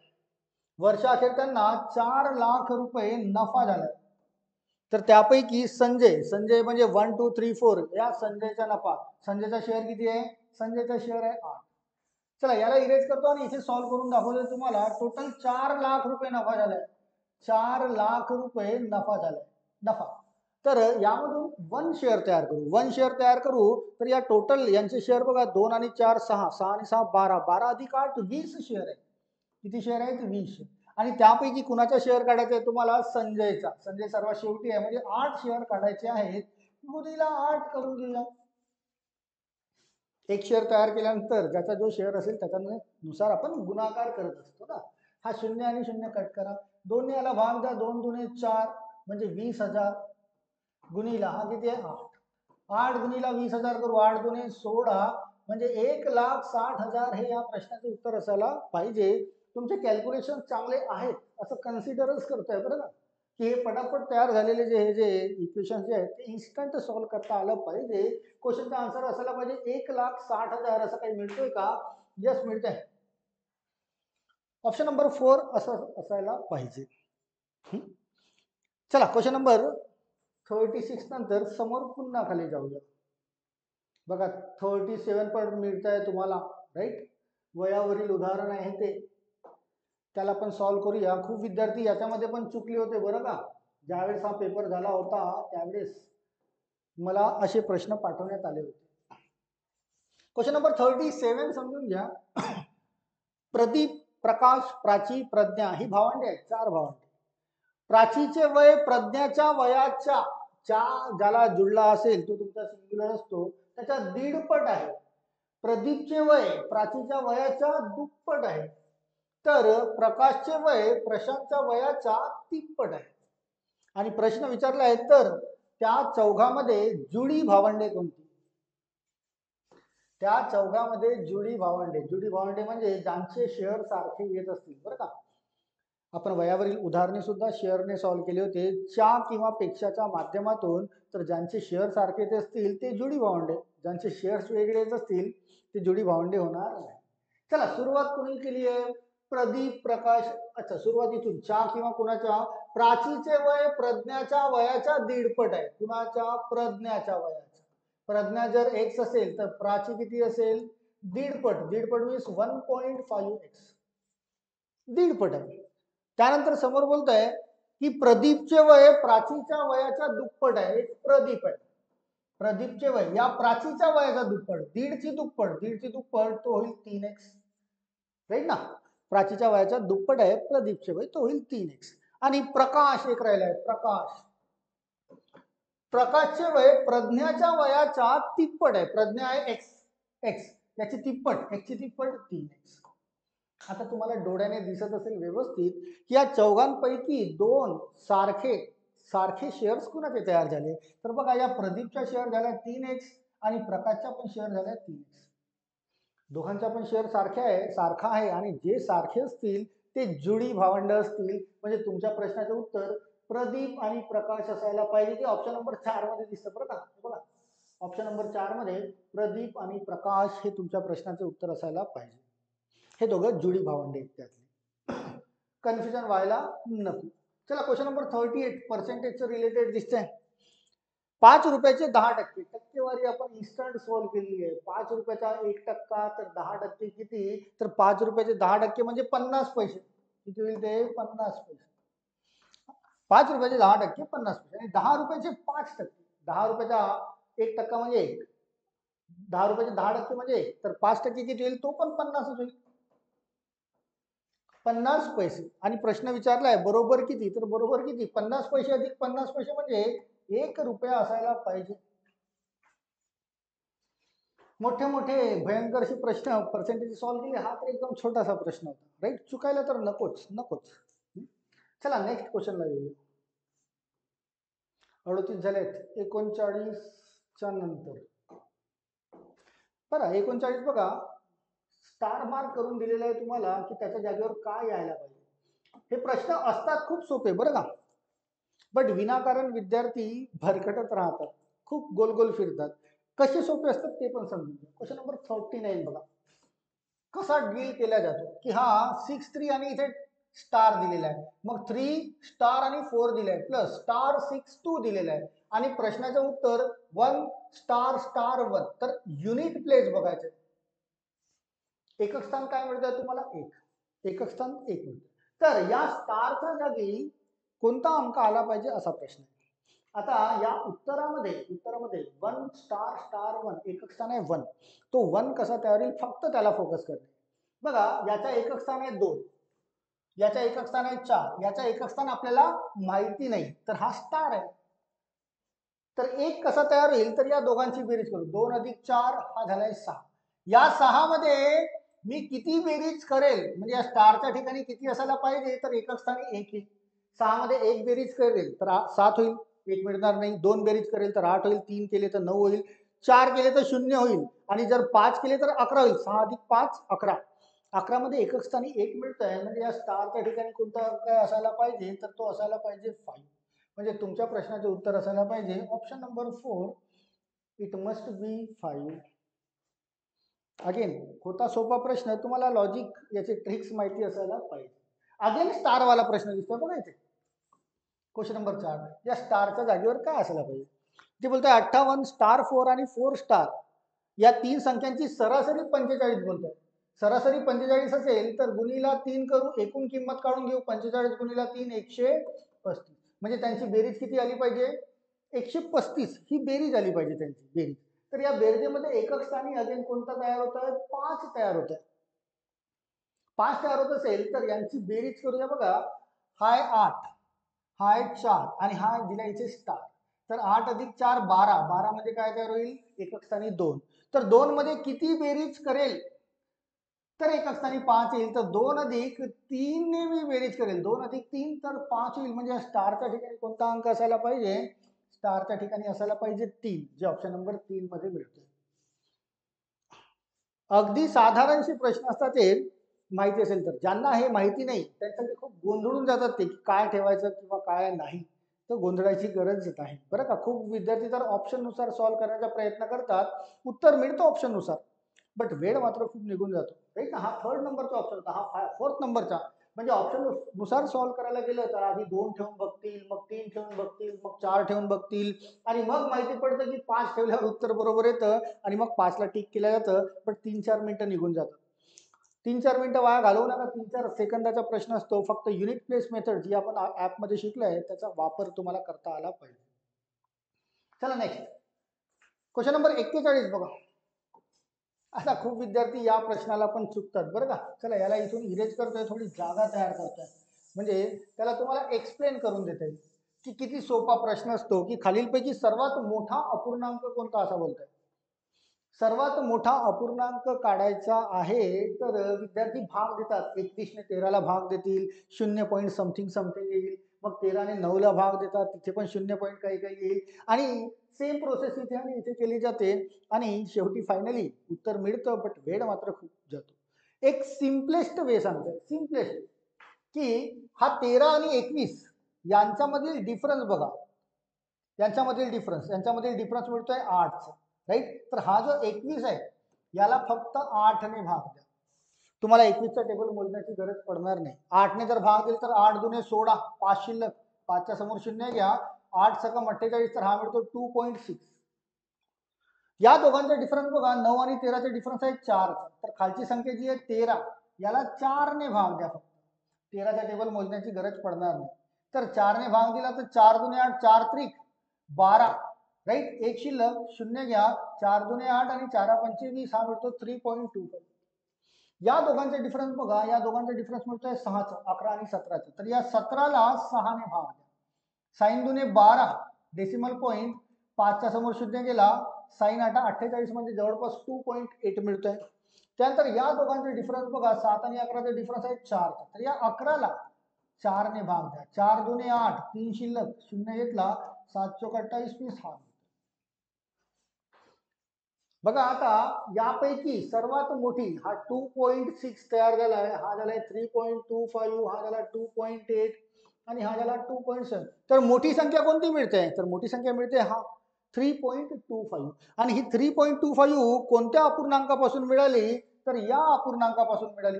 वर्षाअखेर त्यांना 4 लाख रुपये नफा झाला. तर त्यापैकी संजय म्हणजे 1 2 3 4 या संजयचा नफा, संजयचा शेअर किती आहे? संजयचा शेअर आहे 8. चला याला इरेज करतो आणि इथे सॉल्व्ह करून दाखवतो तुम्हाला. टोटल 4 लाख रुपये नफा झालाय, 4 लाख रुपये नफा झालाय, नफा. तर यामधून 1 शेअर तयार करू, तर या टोटल यांचे शेअर बघा, 2 आणि 4 6, 6 आणि 6 12, 12 अधिक 8 20 शेअर आहे. किती शेअर आहेत? 20. आणि त्यापैकी कुणाचा शेअर काढायचा आहे तुम्हाला? संजयचा. संजय सर्वात शेवटी आहे, म्हणजे 8 शेअर काढायचे आहेत. गुणीला 8 करून घेऊया. एक शेअर तयार केल्यानंतर ज्याचा जो शेअर असेल त्याच्यानुसार आपण गुणाकार करत असतो ना. हा 0 आणि 0 कट करा, 2 ने याला भाग द्या, 2 दुने 4 म्हणजे 20,000 गुणीला हा किती आहे? 8. 8 गुणीला 20,000 करू, 8 दुने 16 म्हणजे 1,60,000 हे या प्रश्नाचे उत्तर असायला पाहिजे. तुमचे कॅल्क्युलेशन चांगले आहेत असं कन्सिडरच करतोय बरं का, की हे पटापट तयार झालेले जे इक्वेशन जे आहेत ते इन्स्टंट सॉल्व्ह करता आलं पाहिजे. क्वेश्चनचा आन्सर असायला पाहिजे 1,60,000. असं काही मिळतोय का? यस मिळतंय. ऑप्शन नंबर 4 असं असायला पाहिजे. चला क्वेश्चन नंबर 36 नंतर समोर पुन्हा खाली जाऊया. बघा 37 पण मिळत आहे तुम्हाला, राईट. वयावरील उदाहरण आहे ते, त्याला पण सॉल्व्ह करूया. खूप विद्यार्थी याच्यामध्ये पण चुकले होते बरं का. ज्यावेळेस हा पेपर झाला होता त्यावेळेस मला असे प्रश्न पाठवण्यात आले होते. क्वेश्चन नंबर 37 समजून घ्या. प्रदीप, प्रकाश, प्राची, प्रज्ञा ही भावंडे आहेत, 4 भावंडे. प्राचीचे वय प्रज्ञाच्या वयाच्या ज्याला जुळला असेल तो तुमचा सिंग्युलर असतो, त्याच्या 1.5 पट आहे. प्रदीपचे वय प्राचीच्या वयाच्या 2 पट आहे. तर प्रकाशचे वय प्रशांतच्या वयाच्या 3 पट आहे. आणि प्रश्न विचारला आहे तर त्या चौघामध्ये जुळी भावंडे कोणती? त्या चौघामध्ये जुळी भावंडे म्हणजे ज्यांचे शेअर सारखे येत असतील बरं का. आपण वयावरील उदाहरणे सुद्धा शेअरने सॉल्व्ह केले होते, च्या किंवा पेक्षाच्या माध्यमातून. तर ज्यांचे शेअर सारखे येत असतील ते जुळी भावंडे, ज्यांचे शेअर्स वेगळे येत असतील ते जुळी भावंडे होणार नाही. चला सुरुवात कोणी केली आहे? प्रदीप, प्रकाश. अच्छा, सुरुवातीतून च्या किंवा कुणाच्या? प्राचीचे वय प्रज्ञाच्या वयाच्या 1.5 पट आहे. कुणाच्या? प्रज्ञाच्या वयाच्या. प्रज्ञा जर x असेल तर प्राची किती असेल? 1.5 पट. 1.5 पट मीन्स 1.5x, 1.5 पट आहे. त्यानंतर समोर बोलतोय की प्रदीपचे वय प्राचीच्या वयाच्या 2 पट आहे. एक प्रदीप आहे, प्रदीपचे वय या प्राचीच्या वयाच्या 2 पट, 1.5ची दुप्पट तो होईल 3x, राईट ना. प्राचीच्या वयाच्या 2 पट आहे प्रदीपचे वय, तो होईल 3x. आणि प्रकाश एक राहिलाय, प्रकाशचे वय प्रज्ञाच्या वयाच्या 3 पट आहे. प्रज्ञा आहे x, याची 3 पट, x ची 3 पट 3x. आता तुम्हाला डोळ्याने दिसत असेल व्यवस्थित की या चौघांपैकी 2 सारखे शेअर्स कुणाचे तयार झाले? तर बघा या प्रदीपचा शेअर झाला 3x आणि प्रकाशचा पण शेअर झाला 3x. दोघांचा पण शेअर सारखा आहे आणि जे सारखे असतील ते जुळी भावंड असतील. म्हणजे तुमच्या प्रश्नाचे उत्तर प्रदीप आणि प्रकाश असायला पाहिजे. ते ऑप्शन नंबर 4 मध्ये दिसतं बरं का. बघा ऑप्शन नंबर 4 मध्ये प्रदीप आणि प्रकाश हे तुमच्या प्रश्नाचे उत्तर असायला पाहिजे. हे दोघं जुळी भावंडे आहेत त्यातले, कन्फ्युजन व्हायला नको. चला क्वेश्चन नंबर 38 पर्सेंटेजचं रिलेटेड दिसतंय. 5 रुपयाचे 10%, टक्केवारी आपण इन्स्टंट सॉल्व्ह केलेली आहे. 5 रुपयाचा 1% तर 10% किती? तर 5 रुपयाचे 10% म्हणजे 50 पैसे. किती होईल ते? 50 पैसे. 5 रुपयाचे 10% 50 पैसे. आणि 10 रुपयाचे 5%, 10 रुपयाचा 1% म्हणजे 1, 10 रुपयाचे 10% म्हणजे 1, तर 5% किती होईल? तो पण 50 होईल, 50 पैसे. आणि प्रश्न विचारलाय बरोबर किती? तर बरोबर किती? 50 पैसे अधिक 50 पैसे म्हणजे 1 रुपया असायला पाहिजे. मोठे मोठे भयंकर असे प्रश्न पर्सेंटेज सॉल्व्ह केले, हा तर एकदम छोटासा प्रश्न होता, राईट. चुकायला तर नकोच नकोच. चला नेक्स्ट क्वेश्चनला येऊया. 38 झालेत 39च्या नंतर. बघा 39 बघा, स्टार मार्क करून दिलेला आहे तुम्हाला की त्याच्या जागेवर काय यायला पाहिजे. हे प्रश्न असतात खूप सोपे बरं का, बट विनाकारण विद्यार्थी भरकटत राहतात, खूप गोल गोल फिरतात. कसे सोपे असतात ते पण समजून घ्या. क्वेश्चन नंबर 39 बघा, कसा डील केला जातो की हा 6 3 आणि इथे स्टार दिलेला आहे, मग 3 स्टार आणि 4 दिले आहे, प्लस स्टार 6 2 दिलेला आहे, आणि प्रश्नाचं उत्तर 1 स्टार स्टार 1. तर युनिट प्लेस बघायचं. एकक स्थान काय मिळतं तुम्हाला? एकक स्थान 1 मिळतं. तर या स्टारच्या जागी कोणता अंक आला पाहिजे असा प्रश्न आहे. आता या उत्तरामध्ये 1 स्टार स्टार 1 एकक स्थान आहे 1, तो 1 कसा तयार होईल फक्त त्याला फोकस करणे. बघा याच्या एकक स्थान आहे 2, याच्या एकक स्थान आहे 4, याच्या एकक स्थान आपल्याला माहिती नाही, तर हा स्टार आहे. तर एक कसा तयार होईल, तर या दोघांची बेरीज करू. 2 अधिक 4 हा झालाय 6. या 6 मध्ये मी किती बेरीज करेल, म्हणजे या स्टारच्या ठिकाणी किती असायला पाहिजे, तर एकक स्थानी 1 येईल. 6 मध्ये एक बेरीज करेल तर 7 होईल, 1 मिळणार नाही. 2 बेरीज करेल तर 8 होईल, 3 केले तर 9 होईल, 4 केले तर 0 होईल, आणि जर 5 केले तर 11 होईल. 6 अधिक 5 11. 11 मध्ये एकक स्थानी 1 मिळतंय, म्हणजे या स्टारच्या ठिकाणी कोणता अंक असायला पाहिजे, तर तो असायला पाहिजे 5. म्हणजे तुमच्या प्रश्नाचे उत्तर असायला पाहिजे option number 4, it must be 5. Again होता सोपा प्रश्न, तुम्हाला लॉजिक याचे ट्रिक्स माहिती असायला पाहिजे. अगेन स्टारवाला प्रश्न दिसतोय बघा इथे, क्वेश्चन नंबर 4. या स्टारच्या जागेवर काय असायला पाहिजे, ते बोलतोय 58 स्टार 4 आणि 4 स्टार या तीन संख्यांची सरासरी 45 बोलतोय. सरासरी 45 असेल तर गुणीला 3 करू, एकूण किंमत काढून घेऊ. 45 गुणीला 3 135, म्हणजे त्यांची बेरीज किती आली पाहिजे? 135 ही बेरीज आली पाहिजे त्यांची बेरीज. तर या बेरजेमध्ये एकक स्थानी अगेन कोणता तयार होत आहे? 5 तयार होत आहे. 5 तयार होत असेल तर यांची बेरीज करूया. बघा हाय 8, हाय 4 आणि हा दिला इथे स्टार. तर 8 अधिक 4 12, 12 म्हणजे काय तयार होईल? एकक स्थानी 2. तर 2 मध्ये किती बेरीज करेल, तर एकक स्थानी 5 येईल. तर 2 अधिक 3 ने मी बेरीज करेल, 2 अधिक 3 तर 5 येईल. म्हणजे स्टारच्या ठिकाणी कोणता अंक असायला पाहिजे? स्टारच्या ठिकाणी असायला पाहिजे 3, जे ऑप्शन नंबर 3 मध्ये मिळतोय. अगदी साधारणशी प्रश्न असतात ते माहिती असेल तर. ज्यांना हे माहिती नाही त्यांच्यासाठी खूप गोंधळून जातात ते, की काय ठेवायचं किंवा काय नाही. तर गोंधळाची गरज नाही बरं का. खूप विद्यार्थी तर ऑप्शन नुसार सॉल्व्ह करण्याचा प्रयत्न करतात, उत्तर मिळतं ऑप्शन नुसार, बट वेळ मात्र खूप निघून जातो, राईट. हा 3rd नंबरचा ऑप्शन होता, हा 4th नंबरचा. म्हणजे ऑप्शन नुसार सॉल्व्ह करायला गेलं तर आधी 2 ठेवून बघतील, मग 3 ठेवून बघतील, मग 4 ठेवून बघतील, आणि मग माहिती पडतं की 5 ठेवल्यावर उत्तर बरोबर येतं, आणि मग 5 ला टिक केलं जातं, पण 3-4 मिनिटं निघून जातात. 3-4 मिनिटं वाया घालवू नका. 3-4 सेकंदाचा प्रश्न असतो. फक्त युनिट प्लेस मेथड जी आपण ऍपमध्ये शिकलोय त्याचा वापर तुम्हाला करता आला पाहिजे. चला नेक्स्ट क्वेश्चन नंबर 41 बघा. आता खूप विद्यार्थी या प्रश्नाला पण चुकतात बरं का. चला याला इथून इरेज करतोय, थोडी जागा तयार करतोय, म्हणजे त्याला तुम्हाला एक्सप्लेन करून देता येईल की किती सोपा प्रश्न असतो, की खालीलपैकी सर्वात मोठा अपूर्णांक कोणता असा बोलतोय. सर्वात मोठा अपूर्णांक काढायचा आहे तर विद्यार्थी भाग देतात. 31 ने 13 ला भाग देतील, 0 पॉईंट समथिंग समथिंग येईल. मग 13 ने 9 ला भाग देतात, तिथे पण 0 पॉईंट काही काही येईल, आणि सेम प्रोसेस इथे आणि इथे केली जाते, आणि शेवटी फायनली उत्तर मिळतं, बट वेळ मात्र खूप जातो. एक सिम्पलेस्ट वे सांगतोय, सिम्पलेस्ट, की हा 13 आणि 21 यांच्यामधील डिफरन्स बघा, यांच्यामधील डिफरन्स मिळतोय 8, राईट. तर हा जो 21 आहे याला फक्त 8 ने भाग द्या. तुम्हाला 21चा टेबल मोजण्याची गरज पडणार नाही. 8 ने जर भाग दिला तर 8 दुने 16, 5 शिल्लक, 5च्या समोर 0 घ्या, 8 सका 48, तर हा मिळतो 2.6. या दोघांचा डिफरन्स बघा, 9 आणि 13चा डिफरन्स आहे 4. तर खालची संख्या जी आहे 13, याला 4 ने भाग द्या फक्त. 13चा टेबल मोजण्याची गरज पडणार नाही. तर 4 ने भाग दिला तर 4 दुने 8, 4 त्रिक 12, राईट. एक शिल्लक 0 घ्या, 4 दुने 8 आणि 4 पंचे 20, हा मिळतो 3.25. या दोघांचा डिफरन्स बघा, या दोघांचा डिफरन्स मिळतोय 6चा, 11 आणि 17चा. तर या 17ला 6 ने भाग द्या. साइन दुने 12, डेसिमल पॉईंट, 5च्या समोर 0 गेला, साईन 48 म्हणजे जवळपास 2.8 मिळतोय. त्यानंतर या दोघांचे डिफरन्स बघा, 7 आणि 11चा डिफरन्स आहे 4. तर या 11ला 4 ने भाग द्या. 4 दुने 8, 3 शिल्लक, 0 घेतला, 7 चोक 28 20 हा. बघा आता यापैकी सर्वात मोठी हा 2.6 तयार झाला आहे, हा झालाय 3.25, हा झाला 2.8 आणि हा झाला 2.7. तर मोठी संख्या कोणती मिळते? तर मोठी संख्या मिळते हा 3.25. आणि ही 3.25 कोणत्या अपूर्णांकापासून मिळाली? तर या अपूर्णांकापासून मिळाली,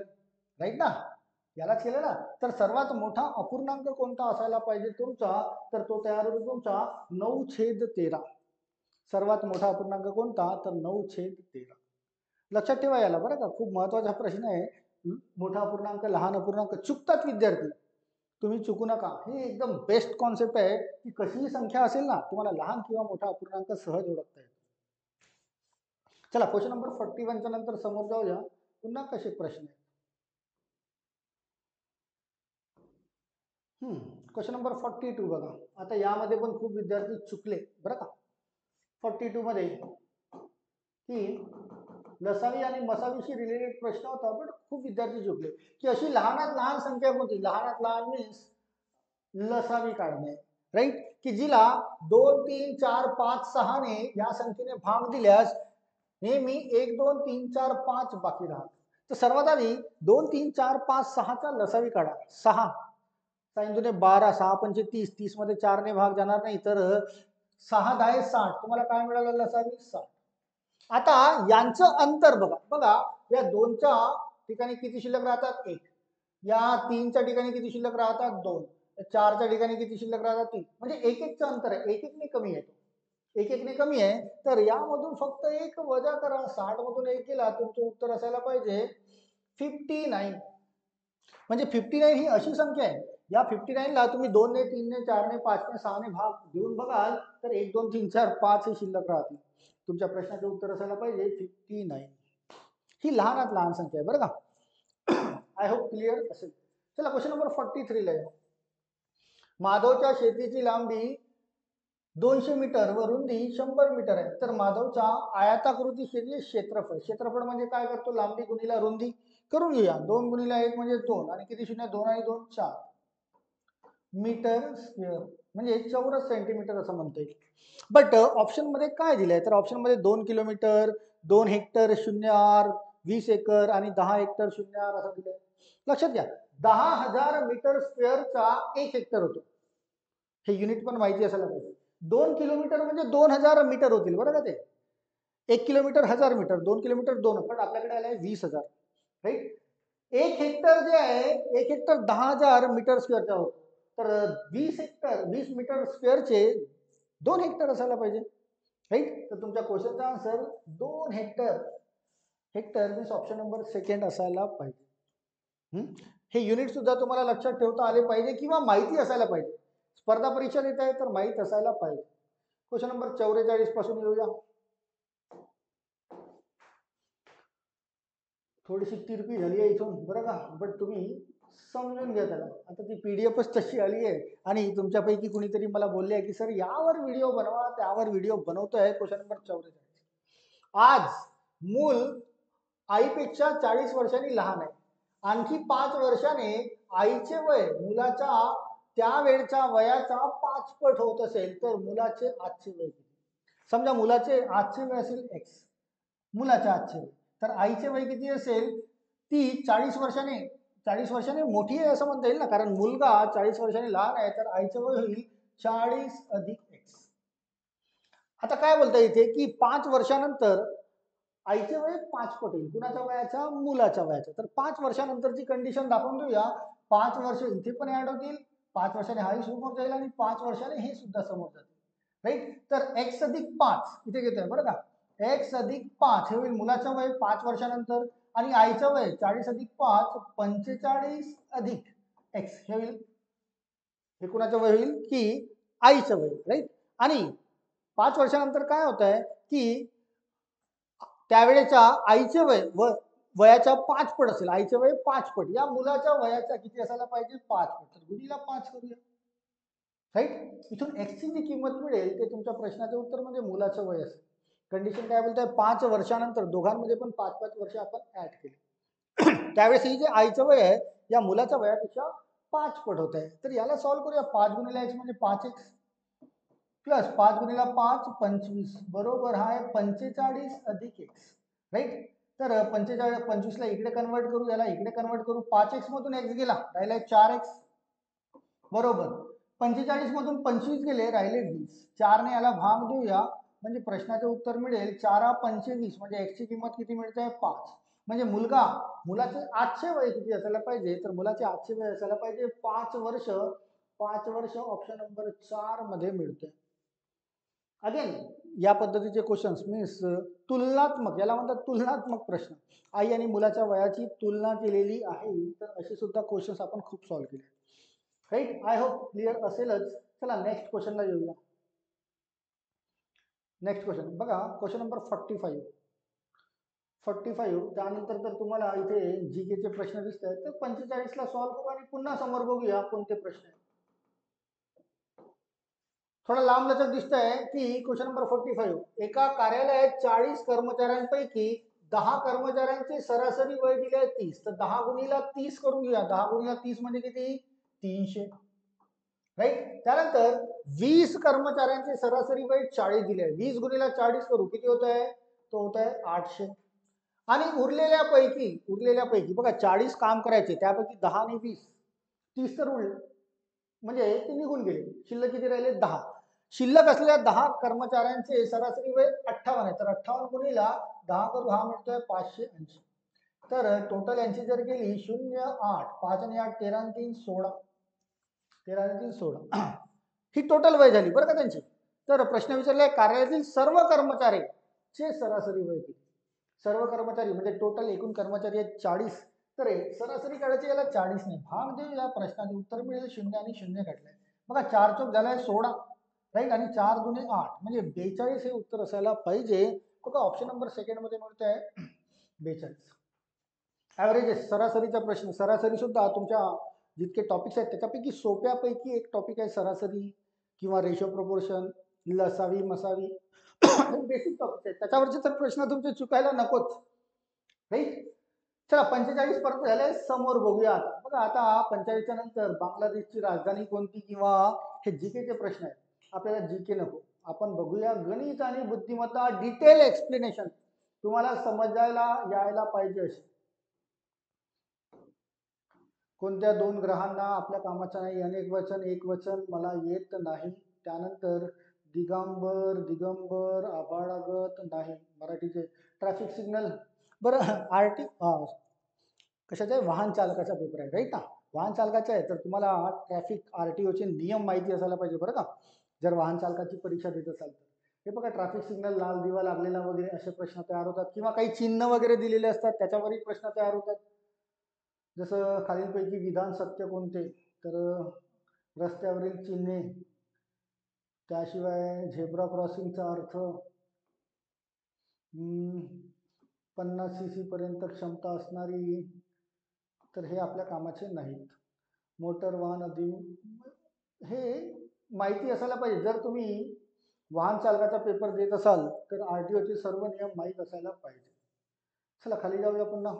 राईट ना? यालाच केलं ना. तर सर्वात मोठा अपूर्णांक कोणता असायला पाहिजे तुमचा? तर तो तयार होतो तुमचा 9/13. सर्वात मोठा अपूर्णांक कोणता? तर 9/13. लक्षात ठेवा याला, बरं का, खूप महत्वाचा प्रश्न आहे. मोठा अपूर्णांक, लहान अपूर्णांक चुकतात विद्यार्थी, तुम्ही चुकू नका. ही एकदम बेस्ट कॉन्सेप्ट आहे की कशीही संख्या असेल ना, तुम्हाला लहान किंवा मोठा अपूर्णांक सहज ओळखता येतो. चला क्वेश्चन नंबर 41च्या नंतर समोर जाऊया. पुन्हा कसे प्रश्न आहेत. क्वेश्चन नंबर 42 बघा. आता यामध्ये पण खूप विद्यार्थी चुकले बरं का. 42 मध्ये की लसावी आणि मसावीशी रिलेटेड प्रश्न होता, पण खूप विद्यार्थी चुकले की अशी लहानात लहान संख्या कोणती. लहानात लहान मीन्स लसावी काढणे, राईट, की जिला 2 3 4 5 6 ने या संख्येने भाग दिल्यास नेहमी 1 2 3 4 5 बाकी राहत. तर सर्वात आधी 2 3 4 5 6चा लसावी काढा. 6 साईन दुने 12, 6 पंचे 30, 30 मध्ये 4 ने भाग जाणार नाही, तर 6 10 60. तुम्हाला काय मिळालं? लसावी 60. आता यांचं अंतर बघा. बघा या 2च्या ठिकाणी किती शिल्लक राहतात? 1. या 3च्या ठिकाणी किती शिल्लक राहतात? 2. 4च्या ठिकाणी किती शिल्लक राहतात? 3. म्हणजे 1 1चं अंतर आहे. 1 1 ने कमी आहे. 1 1 ने कमी आहे. तर यामधून फक्त 1 वजा करा. 60 मधून 1 केला, तुमचं उत्तर असायला पाहिजे 59. म्हणजे 59 ही अशी संख्या आहे, या 59 ला तुम्ही 2 ने 3 ने 4 ने 5 ने 6 ने भाग देऊन बघाल तर 1 2 3 4 5 हे शिल्लक राहतील. तुमच्या प्रश्नाचं उत्तर असायला पाहिजे 59. ही लहानात लहान संख्या आहे बरं का. आय होप क्लिअर असेल. चला क्वेश्चन नंबर 43 ला या. माधवच्या शेतीची लांबी 200 मीटर व रुंदी 100 मीटर आहे. तर माधवच्या आयताकृती शेतीचे क्षेत्रफळ. क्षेत्रफळ म्हणजे काय करतो? लांबी गुणिला रुंदी करून घेऊया. 2 गुणिला 1 म्हणजे 2 आणि किती शून्य? 2 आणि 2 4 मीटर स्क्वेअर म्हणजे चौरस सेंटीमीटर असं म्हणता येईल. बट ऑप्शन मध्ये काय दिलंय? तर ऑप्शन मध्ये 2 किलोमीटर, 2 हेक्टर 0 आर, 20 एकर आणि 10 हेक्टर 0 आर असं दिलंय. लक्षात घ्या, 10,000 मीटर स्क्वेअरचा 1 हेक्टर होतो. हे युनिट पण माहिती असायला पाहिजे. 2 किलोमीटर म्हणजे 2000 मीटर होतील बरं का ते. 1 किलोमीटर 1000 मीटर, 2 किलोमीटर 2, पण आपल्याकडे आलाय 20,000, राईट. 1 हेक्टर जे आहे, 1 हेक्टर 10,000 मीटर स्क्वेअरचा होतो. तर 20 हेक्टर 20 मीटर स्क्वेअरचे 2 हेक्टर असायला पाहिजे, राईट. तर तुमच्या क्वेश्चनचा answer 2 hectare. Hectare means option number second असायला पाहिजे. हे युनिट सुद्धा तुम्हाला लक्षात ठेवता आले पाहिजे किंवा माहिती असायला पाहिजे. स्पर्धा परीक्षा देत आहे तर माहित असायला पाहिजे. क्वेश्चन नंबर 44 पासून येऊया. थोडीशी तिरपी झाली आहे इथून बरं का, बट तुम्ही समजून घ्या त्याला. आता ती पीडीएफच तशी आली आहे आणि तुमच्यापैकी कुणीतरी मला बोलले आहे की सर यावर व्हिडिओ बनवा, त्यावर व्हिडिओ बनवतोय. Question number 44. आज मूल आईपेक्षा 40 वर्षांनी लहान आहे. आणखी 5 वर्षाने आईचे वय मुलाच्या त्यावेळच्या वयाचा 5 पट होत असेल तर मुलाचे आजचे वय किती? समजा मुलाचे आजचे वय असेल x, मुलाचे आजचे वय, तर आईचे वय किती असेल? ती 40 वर्षाने मोठी आहे असं म्हणता येईल ना, कारण मुलगा 40 वर्षांनी लहान आहे, तर आईचे वय होईल 40 अधिक x. आता काय बोलता येते की 5 वर्षानंतर आईचे वय 5 पट होईल. कुणाच्या वयाच्या? मुलाच्या वयाच्या. तर 5 वर्षानंतरची कंडिशन दाखवून देऊया. 5 वर्ष इथे पण ऍड होतील, 5 वर्षाने हाही समोर जाईल आणि 5 वर्षाने हे सुद्धा समोर जातील, राईट. तर x अधिक 5 इथे घेतोय बरं का. x अधिक 5 हे होईल मुलाचं वय 5 वर्षानंतर आणि आईचं वय 40 अधिक 5 45 अधिक x हे होईल. हे कुणाचं वय होईल? की आईचं वय, राईट. आणि 5 वर्षानंतर काय होत आहे की त्यावेळेच्या आईचे वय व वयाच्या 5 पट असेल. आईचे वय 5 पट, या मुलाच्या वयाचा किती असायला पाहिजे? 5 पट. तर गुणीला 5 करूया, राईट. इथून x ची जी किंमत मिळेल ते तुमच्या प्रश्नाचे उत्तर म्हणजे मुलाचं वय असेल. कंडिशन काय बोलताय, 5 वर्षानंतर दोघांमध्ये पण 5-5 वर्ष आपण ऍड केले त्यावेळेस ही जे आईचं वय आहे या मुलाच्या वयापेक्षा 5 पट होत आहे. तर याला सॉल्व्ह करूया. 5 गुणिले x म्हणजे 5x प्लस 5 गुणिले 5 25 बरोबर हा आहे 45 अधिक x, राईट. तर 45 25 ला इकडे कन्वर्ट करू, याला इकडे कन्वर्ट करू. 5x मधून x गेला, राहिला 4x बरोबर. 45 मधून 25 गेले, राहिले 20. 4 ने याला भाग देऊया म्हणजे प्रश्नाचे उत्तर मिळेल 4 25 म्हणजे x ची किंमत किती मिळते 5. म्हणजे मुलाचे आजचे वय किती असायला पाहिजे, तर मुलाचे आजचे वय असायला पाहिजे 5 वर्ष. 5 वर्ष ऑप्शन नंबर 4 मध्ये मिळते. अगेन या पद्धतीचे क्वेश्चन्स मीन्स तुलनात्मक, याला म्हणतात तुलनात्मक प्रश्न. आई आणि मुलाच्या वयाची तुलना केलेली आहे, तर असे सुद्धा क्वेश्चन्स आपण खूप सॉल्व्ह केले, राईट. आय होप क्लिअर असेलच. चला नेक्स्ट क्वेश्चनला येऊया. नेक्स्ट क्वेश्चन बघा, क्वेश्चन नंबर 45. त्यानंतर तर तुम्हाला इथे जीके चे प्रश्न दिसत आहेत, तर 45 ला सॉल्व्ह करू आणि पुन्हा समोर बघूया कोणते प्रश्न आहेत. थोडा लांब लचक दिसतंय की क्वेश्चन नंबर 45. एका कार्यालयात 40 कर्मचाऱ्यांपैकी 10 कर्मचाऱ्यांचे सरासरी वय दिले आहे 30. तर 10 गुणिले 30 करून घेऊया. 10 गुणिले 30 म्हणजे किती 300, राईट. त्यानंतर 20 कर्मचाऱ्यांचे सरासरी वय 40 दिले आहे. 20 गुणिले 40 करू, किती होत आहे, तो होत आहे 800. आणि उरलेल्यापैकी बघा 40 काम करायचे, त्यापैकी 10 आणि 20 30 तर उरले, म्हणजे ते निघून गेले. शिल्लक किती राहिले 10. शिल्लक असलेल्या 10 कर्मचाऱ्यांचे सरासरी वय 58 आहे. तर 58 गुणिला 10 करू, हा मिळतोय 580. तर टोटल यांची जर गेली 0 8 5 आणि 8 13 आणि 3 16, 13 आणि 3 16 ही टोटल वय झाली बरं का त्यांची. तर प्रश्न विचारलाय कार्यालयातील सर्व कर्मचाऱ्यांचे सरासरी वय किती. सर्व कर्मचारी म्हणजे टोटल एकूण कर्मचारी आहेत 40. तर सरासरी काढायची, याला 40 ने भाग देऊ, या प्रश्नाचे उत्तर मिळेल 0 आणि 0 घटलाय. बघा 4 चौक झालाय 16, राईट. आणि 4 दुने 8 म्हणजे 42 हे उत्तर असायला पाहिजे. बघा ऑप्शन नंबर सेकंड मध्ये मिळत आहे 42. ॲव्हरेजेस, सरासरीचा प्रश्न. सरासरी सुद्धा तुमच्या जितके टॉपिक्स आहेत त्याच्यापैकी सोप्यापैकी एक टॉपिक आहे सरासरी किंवा रेशो प्रोपोर्शन, लसावी मसावी बेसिक टॉपिक आहेत. त्याच्यावरचे तर प्रश्न तुमचे चुकायला नकोच, राईट. चला 45 पर्यंत झाले, समोर बघूया आता. बघा आता 45च्या नंतर बांगलादेशची राजधानी कोणती किंवा हे जीकेचे प्रश्न आहेत. आपल्याला जीके नको, आपण बघूया गणित आणि बुद्धिमत्ता, डिटेल एक्सप्लेनेशन तुम्हाला समजायला यायला पाहिजे अशी. कोणत्या 2 ग्रहांना आपल्या कामाचा नाही, अनेक वचन एक वचन मला येत नाही. त्यानंतर दिगंबर आभाळागत नाही. मराठीचे ट्रॅफिक सिग्नल. बरं आरटी कशाचा आहे, वाहन चालकाचा पेपर आहे, राईट ना. वाहन चालकाचा आहे तर तुम्हाला ट्रॅफिक आरटीओचे नियम माहिती असायला पाहिजे बरं का, जर वाहन चालकाची परीक्षा देत असाल तर. हे बघा ट्रॅफिक सिग्नल, लाल दिवा लागलेला वगैरे असे प्रश्न तयार होतात, किंवा काही चिन्ह वगैरे दिलेले असतात त्याच्यावरही प्रश्न तयार होतात. जसं खालीलपैकी विधान सत्य कोणते, तर रस्त्यावरील चिन्हे, त्याशिवाय झेब्रा क्रॉसिंगचा अर्थ, 50 cc पर्यंत क्षमता असणारी, तर हे आपल्या कामाचे नाहीत. मोटर वाहन हे माहिती असायला पाहिजे. जर तुम्ही वाहन चालकाचा पेपर देत असाल तर आरटीओचे सर्व नियम माहीत असायला पाहिजे. चला खाली जाऊया पुन्हा.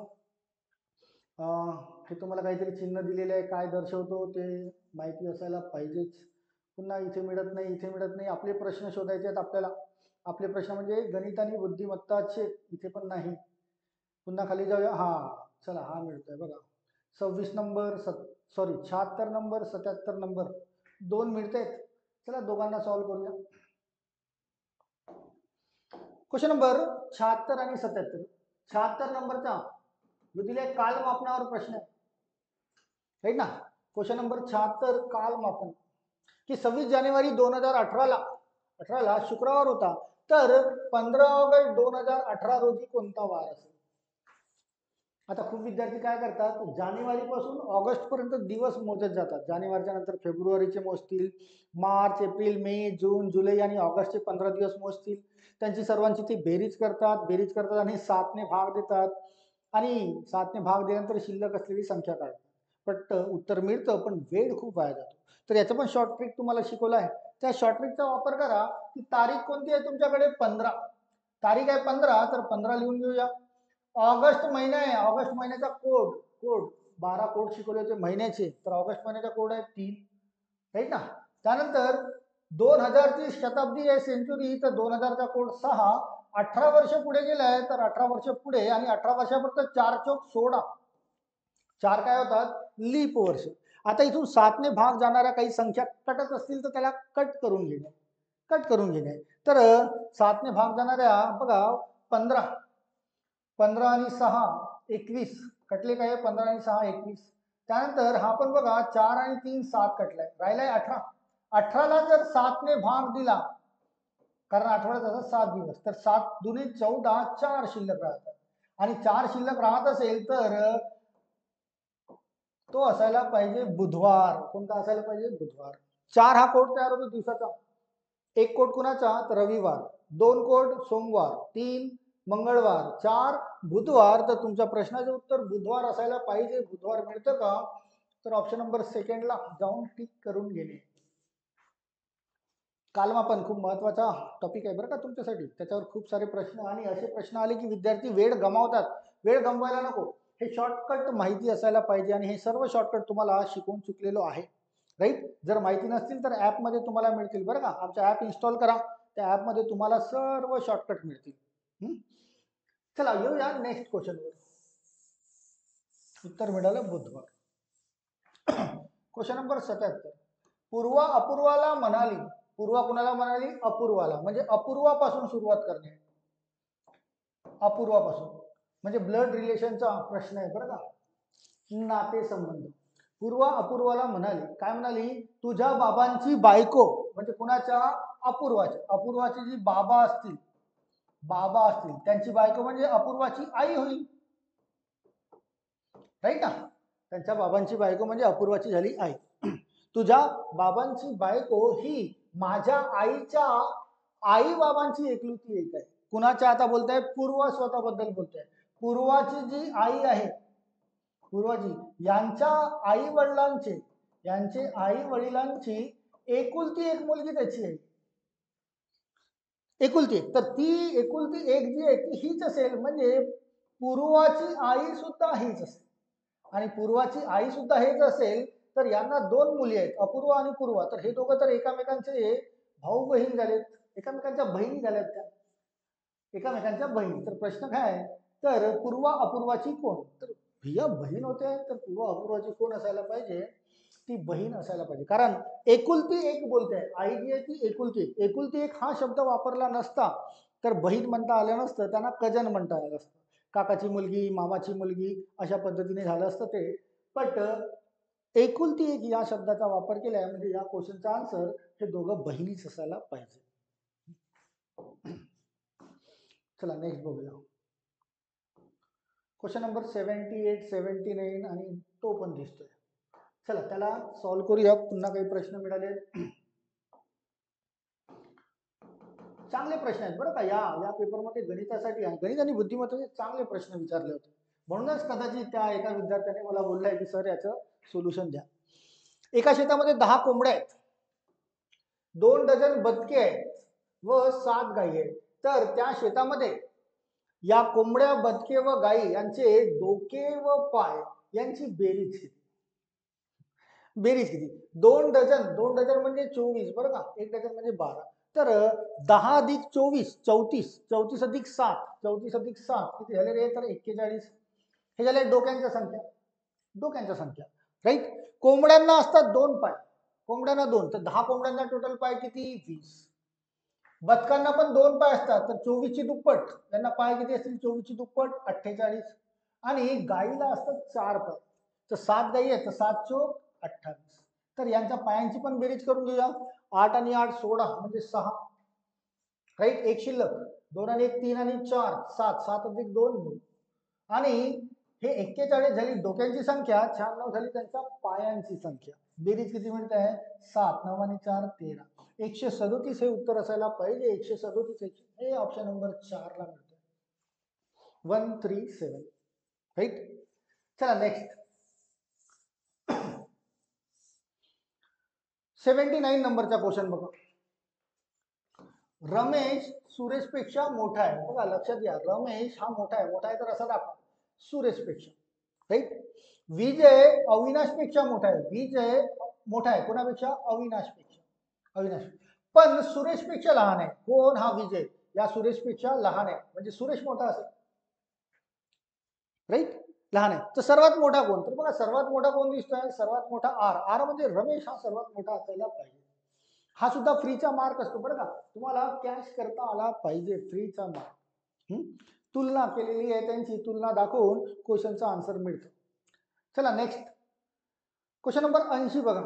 हे तुम्हाला काहीतरी चिन्ह दिलेले आहे, काय दर्शवतो ते माहिती असायला पाहिजेच. पुन्हा इथे मिळत नाही. आपले प्रश्न शोधायचे आहेत आपल्याला. आपले प्रश्न म्हणजे गणित आणि बुद्धिमत्ताचे, इथे पण नाही. पुन्हा खाली जाऊया. चला हा मिळतोय बघा 26 नंबर 76 नंबर 77 नंबर 2 मिळत आहेत. चला दोघांना सॉल्व्ह करूया. क्वेश्चन नंबर 76 आणि 77. 76 नंबरचा जो दिलाय कालमापनावर प्रश्न आहे, राईट ना. क्वेश्चन नंबर 76 कालमापन, की 26 जानेवारी 2018ला शुक्रवार होता, तर 15 ऑगस्ट 2018 रोजी कोणता वार असेल. आता खूप विद्यार्थी काय करतात, जानेवारीपासून ऑगस्टपर्यंत दिवस मोजत जातात. जानेवारीच्या नंतर फेब्रुवारीचे मोजतील, मार्च एप्रिल मे जून जुलै आणि ऑगस्टचे 15 दिवस मोजतील. त्यांची सर्वांची ती बेरीज करतात आणि 7 ने भाग देतात, आणि 7 ने भाग दिल्यानंतर शिल्लक असलेली संख्या काढतात. पण उत्तर मिळतं, पण वेळ खूप वाया जातो. तर याचं पण शॉर्ट ट्रिक तुम्हाला शिकवलं आहे. त्या शॉर्ट ट्रिकचा वापर करा. की तारीख कोणती आहे तुमच्याकडे 15, तारीख आहे 15, तर 15 लिहून घेऊया. ऑगस्ट महिना आहे, ऑगस्ट महिन्याचा कोड कोड 12 कोड शिकवले होते महिन्याचे, तर ऑगस्ट महिन्याचा कोड आहे 3, राईट ना. त्यानंतर 2000ची शताब्दी आहे, सेंचुरी, तर 2000चा कोड 6. 18 वर्ष पुढे गेलाय, तर 18 वर्ष पुढे आणि 18 वर्षापर्यंत 4 चौक 16, 4 काय होतात लीप वर्ष. आता इथून 7ने भाग जाणाऱ्या काही संख्या कटत असतील तर त्याला कट करून घेणे, कट करून घेणे. तर 7ने भाग जाणाऱ्या बघा 15, 15 आणि 6 21 कटले काय, 15 आणि 6 21. त्यानंतर हा पण बघा 4 आणि 3 7 कटलाय, राहिलाय 18. 18ला जर 7ने भाग दिला, कारण आठवड्यात 7 दिवस, तर 7 दुने 14, 4 शिल्लक राहतात. आणि 4 शिल्लक राहत असेल तर तो असायला पाहिजे बुधवार. कोणता असायला पाहिजे, बुधवार. 4 हा कोड तयार होतो दिवसाचा. 1 कोड कुणाचा, तर रविवार. 2 कोड सोमवार, 3 मंगळवार, 4 बुधवार. तर तुमच्या प्रश्नाचे उत्तर बुधवार असायला पाहिजे. बुधवार मिळतं का, तर ऑप्शन नंबर सेकंडला जाऊन टिक करून घेणे. कालमापन खूप महत्वाचा टॉपिक आहे बरं का तुमच्यासाठी. त्याच्यावर खूप सारे प्रश्न आणि असे प्रश्न आले की विद्यार्थी वेळ गमावतात. वेळ गमवायला नको. हे शॉर्टकट माहिती असायला पाहिजे आणि हे सर्व शॉर्टकट तुम्हाला शिकवून चुकलेलो आहे, राईट. जर माहिती नसतील तर ॲपमध्ये तुम्हाला मिळतील बरं का. आमचा ॲप इन्स्टॉल करा, त्या ॲपमध्ये तुम्हाला सर्व शॉर्टकट मिळतील. चला येऊया नेक्स्ट क्वेश्चनवर. उत्तर मिळालं बुधवार. Question number 77. पूर्वा अपूर्वाला म्हणाली, पूर्वा कुणाला म्हणाली, अपूर्वाला. म्हणजे अपूर्वापासून सुरुवात करणे, अपूर्वापासून म्हणजे ब्लड रिलेशनचा प्रश्न आहे बरं का, नातेसंबंध. पूर्वा अपूर्वाला म्हणाली, काय म्हणाली, तुझ्या बाबांची बायको, म्हणजे कुणाच्या, अपूर्वाची. अपूर्वाची जी बाबा असतील, बाबा असतील त्यांची बायको म्हणजे अपूर्वाची आई होईल, राईट ना. त्यांच्या बाबांची बायको म्हणजे अपूर्वाची झाली आई. तुझ्या बाबांची बायको ही माझ्या आईच्या आई बाबांची एकलुती एक आहे. कुणाच्या, आता बोलताय पूर्वा स्वतःबद्दल बोलताय. पूर्वाची जी आई आहे, पूर्वाजी यांच्या आई वडिलांचे, यांचे आई वडिलांची एकुलती एक मुलगी त्याची आहे, एकुलती एक. तर ती एकुलती एक जी आहे ती हीच असेल, म्हणजे पूर्वाची आई सुद्धा हीच असेल. आणि पूर्वाची आई सुद्धा हेच असेल, तर यांना 2 मुली आहेत, अपूर्वा आणि पूर्वा. तर हे दोघं तर एकामेकांचे भाऊ बहीण झालेत, एकामेकांच्या बहिणी झाल्यात त्या, एकामेकांच्या बहिणी. तर प्रश्न काय आहे, तर पूर्वा अपूर्वाची कोण, तर भिया बहीण होते, तर पूर्वा अपूर्वाची कोण असायला पाहिजे, ती बहीण असायला पाहिजे. कारण एकुलती एक बोलते, आई जी आहे ती एकुलती एक. एकुलती एक हा शब्द वापरला नसता तर बहीण म्हणता आलं नसतं, त्यांना कजन म्हणता आलं असतं. काकाची मुलगी, मामाची मुलगी अशा पद्धतीने झालं असतं ते. बट एकुलती एक या शब्दाचा वापर केलाय, म्हणजे या क्वेश्चनचा आन्सर हे दोघं बहिणीच असायला पाहिजे. चला नेक्स्ट बघूया. क्वेश्चन नंबर 78, 79 आणि तो पण दिसतोय. चला त्याला सॉल्व्ह करूया. पुन्हा काही प्रश्न मिळाले, चांगले प्रश्न आहेत बरं का. या पेपरमध्ये गणितासाठी, गणित आणि बुद्धिमत्तेचे चांगले प्रश्न विचारले होते. म्हणूनच कदाचित त्या एका विद्यार्थ्याने मला बोललाय की सर याचं सोल्युशन द्या. एका शेतामध्ये 10 कोंबड्या आहेत, 2 डझन बदके आहेत व 7 गायी आहेत. तर त्या शेतामध्ये या कोंबड्या, बदके व गायी यांचे डोके व पाय यांची बेरीज किती, बेरीज किती. 2 डझन, 2 डझन म्हणजे 24 बरं का, 1 डझन म्हणजे 12. तर 10 अधिक 24 34, 34 अधिक 7, 34 अधिक 7 किती झाले रे, तर 41. हे झाले डोक्यांच्या संख्या, डोक्यांच्या संख्या, राईट. कोंबड्यांना असतात 2 पाय, कोंबड्यांना 2, तर 10 कोंबड्यांना टोटल पाय किती, 20. बदकांना पण 2 पाय असतात, तर 24 ची दुप्पट. त्यांना पाय किती असतील, 24 ची दुप्पट 48. आणि गाईला असतात 4 पाय, तर 7 गाई आहेत, तर 7 चोक 28. तर यांच्या पायांची पण बेरीज करून घेऊया. 8 आणि 8 16 म्हणजे 6, राईट. एक शिल्लक, 2 आणि 1 3 आणि 4 7, 7 अधिक 2 9. आणि हे 41 झाली डोक्यांची संख्या, 96 झाली त्यांच्या पायांची संख्या. बेरीज किती मिळते आहे, 7 9 आणि 4 13. 137 हे उत्तर असायला पाहिजे. 137 हे ऑप्शन नंबर 4 ला मिळते, 137, राईट. चला नेक्स्ट 79 नंबरचा क्वेश्चन बघा. रमेश सुरेशपेक्षा मोठा आहे, बघा लक्षात घ्या, रमेश हा मोठा आहे तर असा दाखवा सुरेशपेक्षा, राईट. विजय अविनाशपेक्षा मोठा आहे, विजय मोठा आहे कोणापेक्षा, अविनाश, पण सुरेशपेक्षा लहान आहे, कोण, हा विजय या सुरेशपेक्षा लहान आहे, म्हणजे सुरेश मोठा असेल, राईट, लहान आहे. तर सर्वात मोठा कोण, तर बघा सर्वात मोठा कोण दिसतोय, सर्वात मोठा आर म्हणजे रमेश हा सर्वात मोठा असायला पाहिजे. हा सुद्धा फ्रीचा मार्क असतो बरं का, तुम्हाला कॅश करता आला पाहिजे, फ्रीचा मार्क. तुलना केलेली आहे, त्यांची तुलना दाखवून क्वेश्चनचा आन्सर मिळतो. चला नेक्स्ट क्वेश्चन नंबर 80 बघा.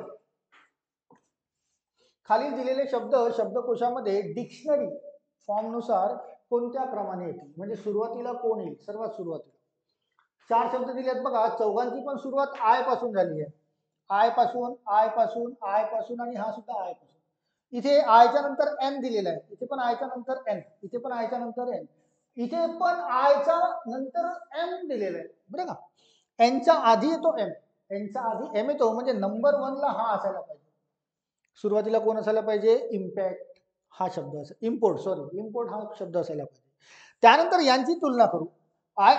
खालील दिलेले शब्द शब्दकोशामध्ये डिक्शनरी फॉर्म नुसार कोणत्या क्रमाने येतील, म्हणजे सुरुवातीला कोण येईल, सर्वात सुरुवातीला 4 शब्द दिलेत बघा, चौघांची पण सुरुवात आय पासून झाली आहे, आय पासून आणि हा सुद्धा आय पासून. इथे आयच्या नंतर एन दिलेला आहे, इथे पण आयच्या नंतर एन, इथे पण आयच्या नंतर एन, इथे पण आयच्या नंतर एम दिलेला आहे बरं का. एनच्या आधी येतो एम, एनच्या आधी एम येतो, म्हणजे नंबर 1 ला हा असायला पाहिजे. सुरुवातीला कोण असायला पाहिजे, इम्पॅक्ट हा शब्द असेल, इम्पोर्ट हा शब्द असायला पाहिजे. त्यानंतर यांची तुलना करू, आय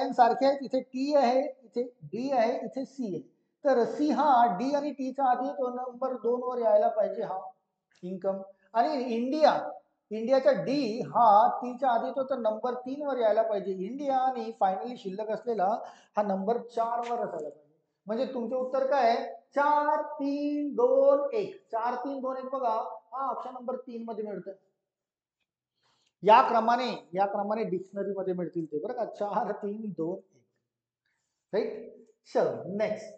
एन सारखे आहेत, इथे टी आहे, इथे डी आहे, इथे सी आहे, तर सी हा डी आणि टीचा आधी तो नंबर 2 वर यायला पाहिजे हा इन्कम, आणि इंडियाचा डी हा टीच्या आधी तो तर नंबर 3 वर यायला पाहिजे इंडिया, आणि फायनली शिल्लक असलेला हा नंबर 4 वर असायला पाहिजे. म्हणजे तुमचे उत्तर काय आहे, 4 3 2 1, 4 3 2 1 बघा, हा ऑप्शन नंबर 3 मध्ये मिळतोय. या क्रमाने डिक्शनरी मध्ये मिळतील ते बरं का, 4 3 2 1, राईट. चलो नेक्स्ट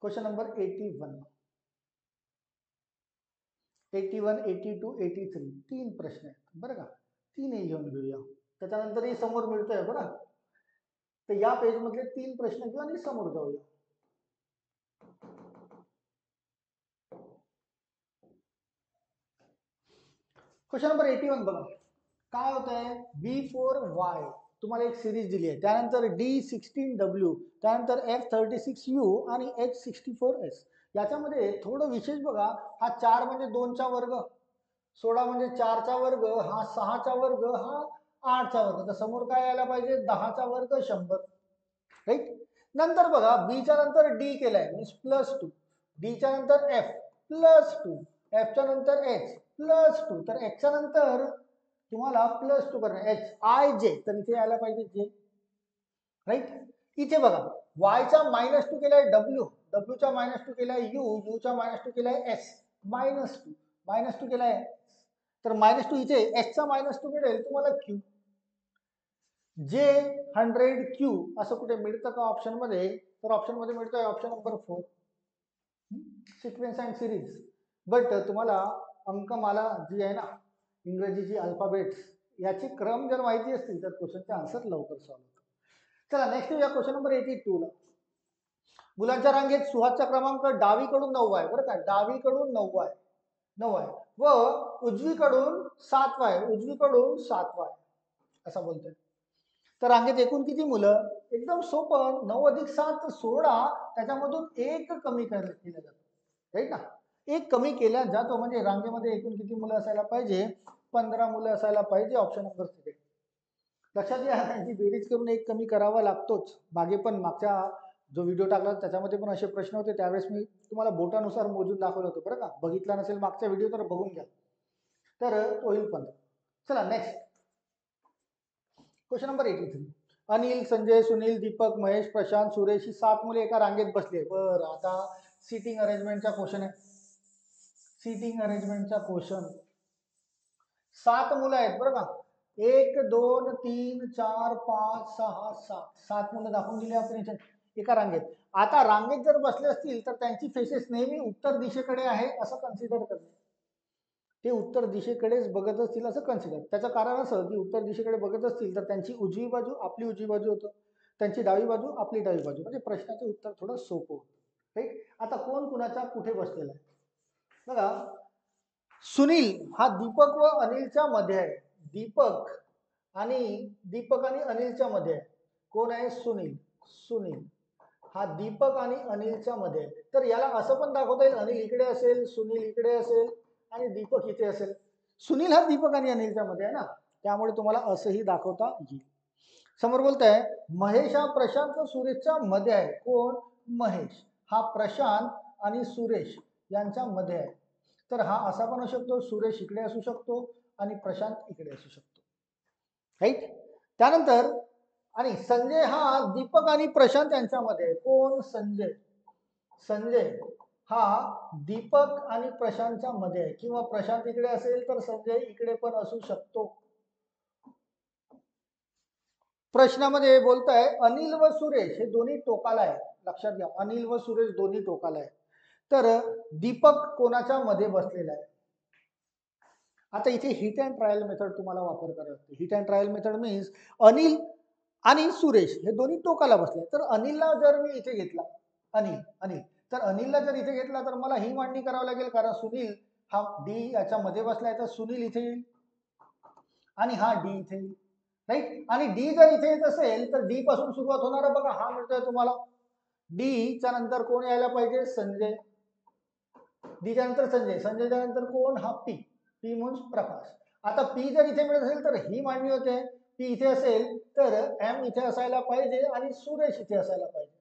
क्वेश्चन नंबर 81, 82 83 तीन प्रश्न आहेत बरं का, तीनही घेऊन घेऊया, त्याच्यानंतरही समोर मिळतोय बरं. तर या पेज मधले 3 प्रश्न घेऊ आणि समोर जाऊया. क्वेश्चन नंबर 81 बघा, काय होत आहे, B4Y तुम्हाला एक सिरीज दिली आहे, त्यानंतर D16W, त्यानंतर F36U आणि H64S. याच्यामध्ये थोडं विशेष बघा, हा 4 म्हणजे 2चा वर्ग, 16 म्हणजे 4चा वर्ग, हा 6चा वर्ग, हा 8चा वर्ग, तर समोर काय यायला पाहिजे, 10चा वर्ग 100, राईट. नंतर बघा बीच्या नंतर डी केलाय मीन्स +2, डीच्या नंतर एफ +2, एफच्या नंतर एच +2, तर एचच्या नंतर तुम्हाला +2 करणार, एच आय जे, तर इथे यायला पाहिजे जे, राईट. इथे बघा वायचा -2 केलाय डब्ल्यू, डब्ल्यूचा -2 केलाय यू, यूचा -2 केलाय एस, -2 केलाय, तर -2 इथे एसचा -2 मिळेल तुम्हाला क्यू, जे 100Q असं कुठे मिळतं का ऑप्शन मध्ये, तर ऑप्शन मध्ये मिळतोय option number 4, sequence and series. But तुम्हाला अंकमाला जी आहे ना, इंग्रजीची अल्फाबेट्स, याची क्रम जर माहिती असतील तर क्वेश्चनचे आन्सर लवकर सॉल्व्ह होतो. चला नेक्स्ट या क्वेश्चन नंबर 82 ला. मुलांच्या रांगेत सुहासचा क्रमांक डावीकडून 9 आहे बरं का, डावीकडून 9 आहे व उजवीकडून 7 आहे असं बोलतोय. तर रांगेत एकूण किती मुलं, एकदम सोपं, 9 अधिक 7 16, त्याच्यामधून एक कमी केलं जातं, राईट ना, एक कमी केल्या जातो, म्हणजे रांगेमध्ये एकूण किती मुलं असायला पाहिजे, 15 मुलं असायला पाहिजे, ऑप्शन नंबर 3. लक्षात घ्या, त्यांची बेरीज करून एक कमी करावा लागतोच. मागे पण मागच्या जो व्हिडिओ टाकला त्याच्यामध्ये पण असे प्रश्न होते, त्यावेळेस मी तुम्हाला बोटानुसार मोजून दाखवलं होतं बरं का, बघितला नसेल मागचा व्हिडिओ तर बघून घ्या, तर होईल 15. चला next question number 83. Anil, Sanjay, Sunil, Deepak, Mahesh, Prashant, Suresh ही 7 मुले एका रांगेत बसले. बरं, आता सीटिंग अरेंजमेंटचा क्वेश्चन आहे, सीटिंग अरेंजमेंटचा क्वेश्चन. 7 मुलं आहेत बरं का, 1 2 3 4 5 6 7 मुलं दाखवून दिली आपण इथे एका रांगेत. आता रांगेत जर बसले असतील तर त्यांची फेसेस नेहमी उत्तर दिशेकडे आहे असं कन्सिडर करणे, ते उत्तर दिशेकडेच बघत असतील असं कन्सिडर. त्याचं कारण असं की उत्तर दिशेकडे बघत असतील तर त्यांची उजवी बाजू आपली उजवी बाजू होतं, त्यांची डावी बाजू आपली डावी बाजू, म्हणजे प्रश्नाचं उत्तर थोडं सोपं होतं, राईट. आता कोण कुणाच्या कुठे बसलेला आहे बघा, सुनील हा दीपक व अनिलच्या मध्ये आहे, दीपक आणि अनिलच्या मध्ये आहे, कोण आहे, सुनील हा दीपक आणि अनिलच्या मध्ये आहे. तर याला असं पण दाखवता येईल अनिल इकडे असेल, सुनील इकडे असेल आणि दीपक इथे असेल. सुनील हा दीपक आणि अनिलच्या मध्ये आहे ना, त्यामुळे तुम्हाला असंही दाखवता येईल. समोर बोलताय महेश हा प्रशांत व सुरेशच्या मध्ये आहे. कोण? महेश हा प्रशांत आणि सुरेश यांच्या मध्ये आहे. तर हा असा पण असू शकतो, सुरेश इकडे असू शकतो आणि प्रशांत इकडे असू शकतो. राईट. त्यानंतर आणि संजय हा दीपक आणि प्रशांत यांच्यामध्ये आहे. कोण? संजय. संजय हा दीपक आणि प्रशांतच्या मध्ये आहे, किंवा प्रशांत इकडे असेल तर संजय इकडे पण असू शकतो. प्रश्नामध्ये बोलताय अनिल व सुरेश हे दोन्ही टोकाला आहे. लक्षात घ्या, अनिल व सुरेश दोन्ही टोकाला आहे. तर दीपक कोणाच्या मध्ये बसलेला आहे? आता इथे हिट अँड ट्रायल मेथड तुम्हाला वापर करायला लागते. Hit and trial method means Anil आणि सुरेश हे दोन्ही टोकाला बसले. तर अनिलला जर मी इथे घेतला, अनिल अनिल तर अनिलला जर इथे घेतला तर मला ही मांडणी करावी लागेल, कारण सुनील हा डी याच्या मध्ये बसलाय, तर सुनील इथे येईल आणि हा डी इथे येईल. राईट. आणि डी जर इथे येत असेल तर डी पासून सुरुवात होणार बघा, हा मिळतोय तुम्हाला. डी च्या नंतर कोण यायला पाहिजे? संजय. डी च्या नंतर संजय, संजयच्या नंतर कोण? हा पी. पी म्हणून प्रकाश. आता पी जर इथे मिळत असेल तर ही मांडणी होते. पी इथे असेल तर एम इथे असायला पाहिजे आणि सुरेश इथे असायला पाहिजे.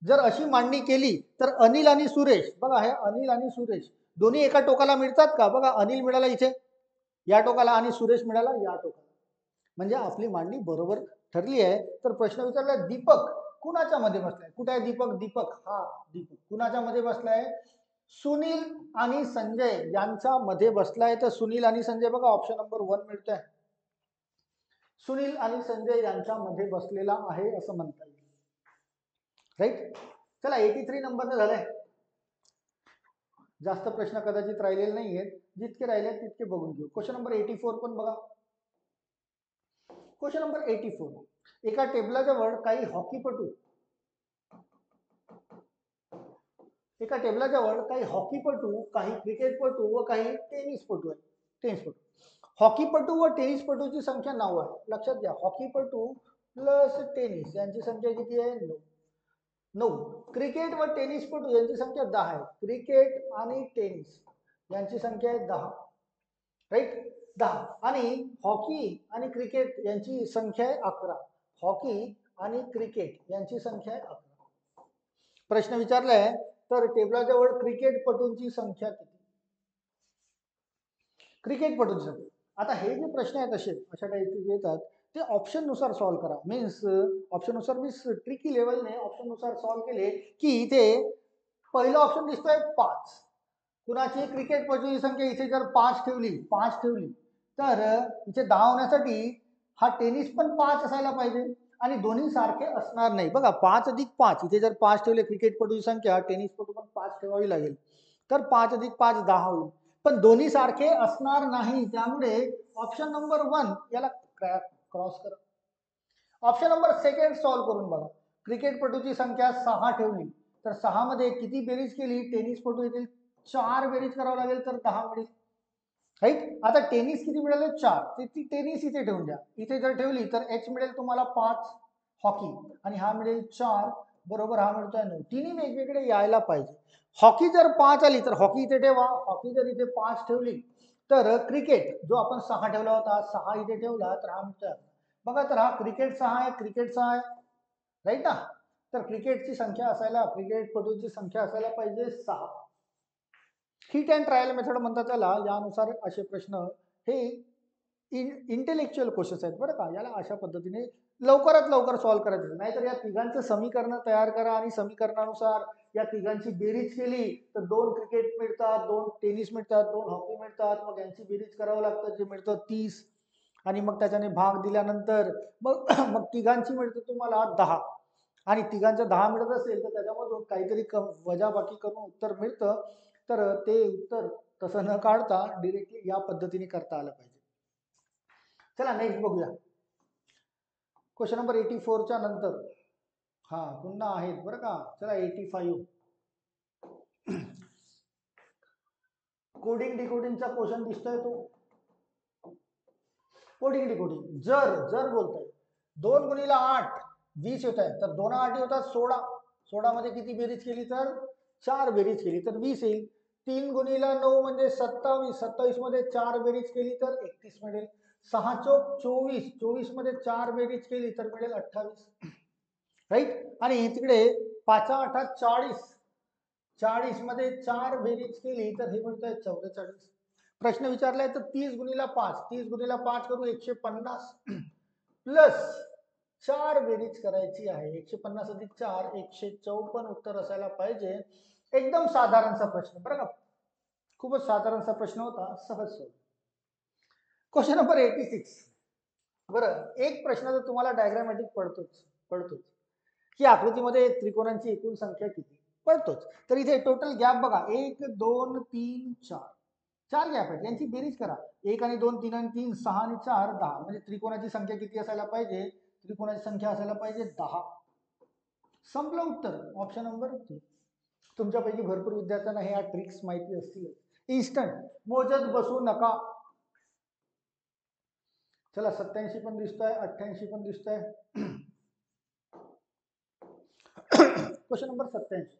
जर अशी मांडणी केली तर अनिल आणि सुरेश बघा, हे अनिल आणि सुरेश दोन्ही एका टोकाला मिळतात का? बघा, अनिल मिळाला इथे या टोकाला आणि सुरेश मिळाला या टोकाला. म्हणजे आपली मांडणी बरोबर ठरली आहे. तर प्रश्न विचारला दीपक कुणाच्या मध्ये बसलाय? कुठे आहे दीपक? दीपक हा दीपक कुणाच्या मध्ये बसलाय? सुनील आणि संजय यांच्या मध्ये बसलाय. तर सुनील आणि संजय बघा, ऑप्शन नंबर 1 मिळतोय. सुनील आणि संजय यांच्या मध्ये बसलेला आहे असं म्हणता येईल. राईट. चला 83 नंबर झालाय. जास्त प्रश्न कदाचित राहिलेले नाही आहेत, जितके राहिले तितके बघून घेऊ. क्वेश्चन नंबर 84 पण बघा. Question number 84. एका टेबलाजवळ काही हॉकीपटू एका टेबलाजवळ काही हॉकीपटू, काही क्रिकेटपटू व काही टेनिसपटू आहे. टेनिसपटू, हॉकीपटू व टेनिसपटूची संख्या 9 आहे. लक्षात घ्या, हॉकीपटू प्लस टेनिस यांची संख्या किती आहे? 9. 9. क्रिकेट व टेनिसपटू यांची संख्या 10 आहे. क्रिकेट आणि टेनिस यांची संख्या आहे 10. राईट. 10. आणि हॉकी आणि क्रिकेट यांची संख्या आहे 11. हॉकी आणि क्रिकेट यांची संख्या आहे 11. प्रश्न विचारलाय तर टेबलाजवळ क्रिकेटपटूंची संख्या किती? क्रिकेटपटूंची संख्या. आता हे जे प्रश्न आहेत अशा टाईपचे येतात ते ऑप्शन नुसार सॉल्व्ह करा. मीन्स ऑप्शन नुसार मीन्स ट्रिकी लेवलने ऑप्शन नुसार सॉल्व्ह केले की इथे पहिला ऑप्शन दिसतोय 5. कुणाची? क्रिकेटपटूची संख्या इथे जर 5 ठेवली तर इथे 10 होण्यासाठी हा टेनिस पण 5 असायला पाहिजे आणि दोन्ही सारखे असणार नाही. बघा, 5 अधिक 5 इथे जर 5 ठेवले क्रिकेटपटूची संख्या, टेनिसपटू पण 5 ठेवावी लागेल. तर 5 अधिक 5 10 होईल. पण दोन्ही सारखे असणार नाही, त्यामुळे ऑप्शन नंबर 1 याला क्रॉस करा. ऑप्शन नंबर 2 सॉल्व्ह करून बघा. क्रिकेटपटूची संख्या 6 ठेवली तर 6 मध्ये किती बेरीज केली? टेनिसपटू येतील 4 बेरीज करावं लागेल तर 10 मिळेल. राईट. आता टेनिस किती मिळाले? 4. ती टेनिस इथे ठेवून द्या. इथे जर ठेवली तर एच मिळेल तुम्हाला 5 हॉकी आणि हा मिळेल 4 बरोबर, हा मिळतोय 9. तिन्ही वेगवेगळे यायला पाहिजे. हॉकी जर 5 आली तर हॉकी इथे ठेवा. हॉकी जर इथे 5 ठेवली तर क्रिकेट जो आपण 6 ठेवला होता 6 इथे ठेवला तर हा मिळतोय. बघा, तर हा क्रिकेट 6 आहे, क्रिकेट 6 आहे. राईट ना. तर क्रिकेटची संख्या असायला, क्रिकेटपटूची संख्या असायला पाहिजे 6. हिट अँड ट्रायल मेथड म्हणतात त्याला. यानुसार असे प्रश्न हे इंटेलेक्च्युअल क्वेश्चन्स आहेत बरं का. याला अशा पद्धतीने लवकरात लवकर सॉल्व्ह करायचं. नाहीतर या तिघांचं समीकरण तयार करा आणि समीकरणानुसार या तिघांची बेरीज केली तर 2 क्रिकेट मिळतात, 2 टेनिस मिळतात, 2 हॉकी मिळतात. मग यांची बेरीज करावं लागतं, जे मिळतं 30 आणि मग त्याच्याने भाग दिल्यानंतर मग मग तिघांची मिळते तुम्हाला 10 आणि तिघांच्या 10 मिळत असेल तर त्याच्यामधून काहीतरी वजाबाकी करून उत्तर मिळतं. तर ते उत्तर तसं न काढता डिरेक्टली या पद्धतीने करता आलं पाहिजे. चला नेक्स्ट बघूया. क्वेश्चन नंबर 84 च्या नंतर हा पुन्हा आहेत बरं का. चला 85. कोडिंग डिकोडिंगचा क्वेश्चन दिसतोय तो. कोडिंग डिकोडिंग जर बोलतोय 2 गुणिले 8 20 होत आहे तर 2 8 होतात 16. 16 मध्ये किती बेरीज केली तर 4 बेरीज केली तर 20 येईल. 3 गुणिले 9 म्हणजे 27. 27 मध्ये 4 बेरीज केली तर 31 मिळेल. 6 चोक 24. 24 मध्ये 4 बेरीज केली तर मिळेल 28. राईट. आणि तिकडे 5 8 40. 40 मध्ये 4 बेरीज केली तर हे म्हणत आहे 44. प्रश्न विचारलाय तर 30 गुणिले 5. 30 गुणिले 5 करू 150 प्लस 4 बेरीज करायची आहे. 150 अधिक 4 154 उत्तर असायला पाहिजे. एकदम साधारणसा प्रश्न बरं का, खूपच साधारणसा प्रश्न होता, सहज. Question number 86. बरं, एक प्रश्न तर तुम्हाला डायग्रामॅटिक पडतोच की आकृतीमध्ये त्रिकोणांची एकूण संख्या किती पडतोच. तर इथे टोटल गॅप बघा, 1 2 3 4 4 गॅप आहेत, यांची बेरीज करा. 1 आणि 2 3 आणि 3 6 आणि 4 10. म्हणजे त्रिकोणाची संख्या किती असायला पाहिजे? त्रिकोणाची संख्या असायला पाहिजे 10. संपलं उत्तर, ऑप्शन नंबर 3. तुमच्यापैकी भरपूर विद्यार्थ्यांना ह्या ट्रिक्स माहिती असतील. इन्स्टंट मोजत बसू नका. चला 87 पण दिसतोय, 88 पण दिसतोय. Question number 87.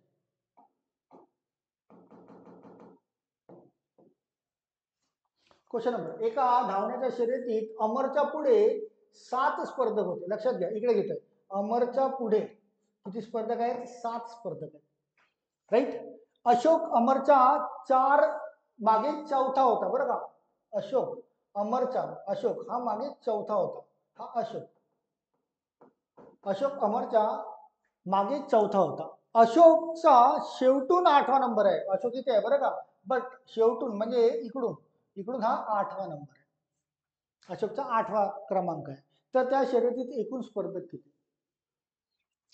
क्वेश्चन नंबर, एका धावण्याच्या शर्यतीत अमरच्या पुढे 7 स्पर्धक होते. लक्षात घ्या, इकडे घेतोय. अमरच्या पुढे किती स्पर्धक आहेत? 7 स्पर्धक आहेत. राईट. अशोक अमरच्या 4 मागे चौथा होता बरं का. अशोक हा मागे चौथा होता. हा अशोक अमरच्या मागे चौथा होता. अशोकचा शेवटून 8वा नंबर आहे. अशोक इथे आहे बरं का, बट शेवटून म्हणजे इकडून हा 8वा नंबर आहे. अशोकचा 8वा क्रमांक आहे. तर त्या शर्यतीत एकूण स्पर्धक किती?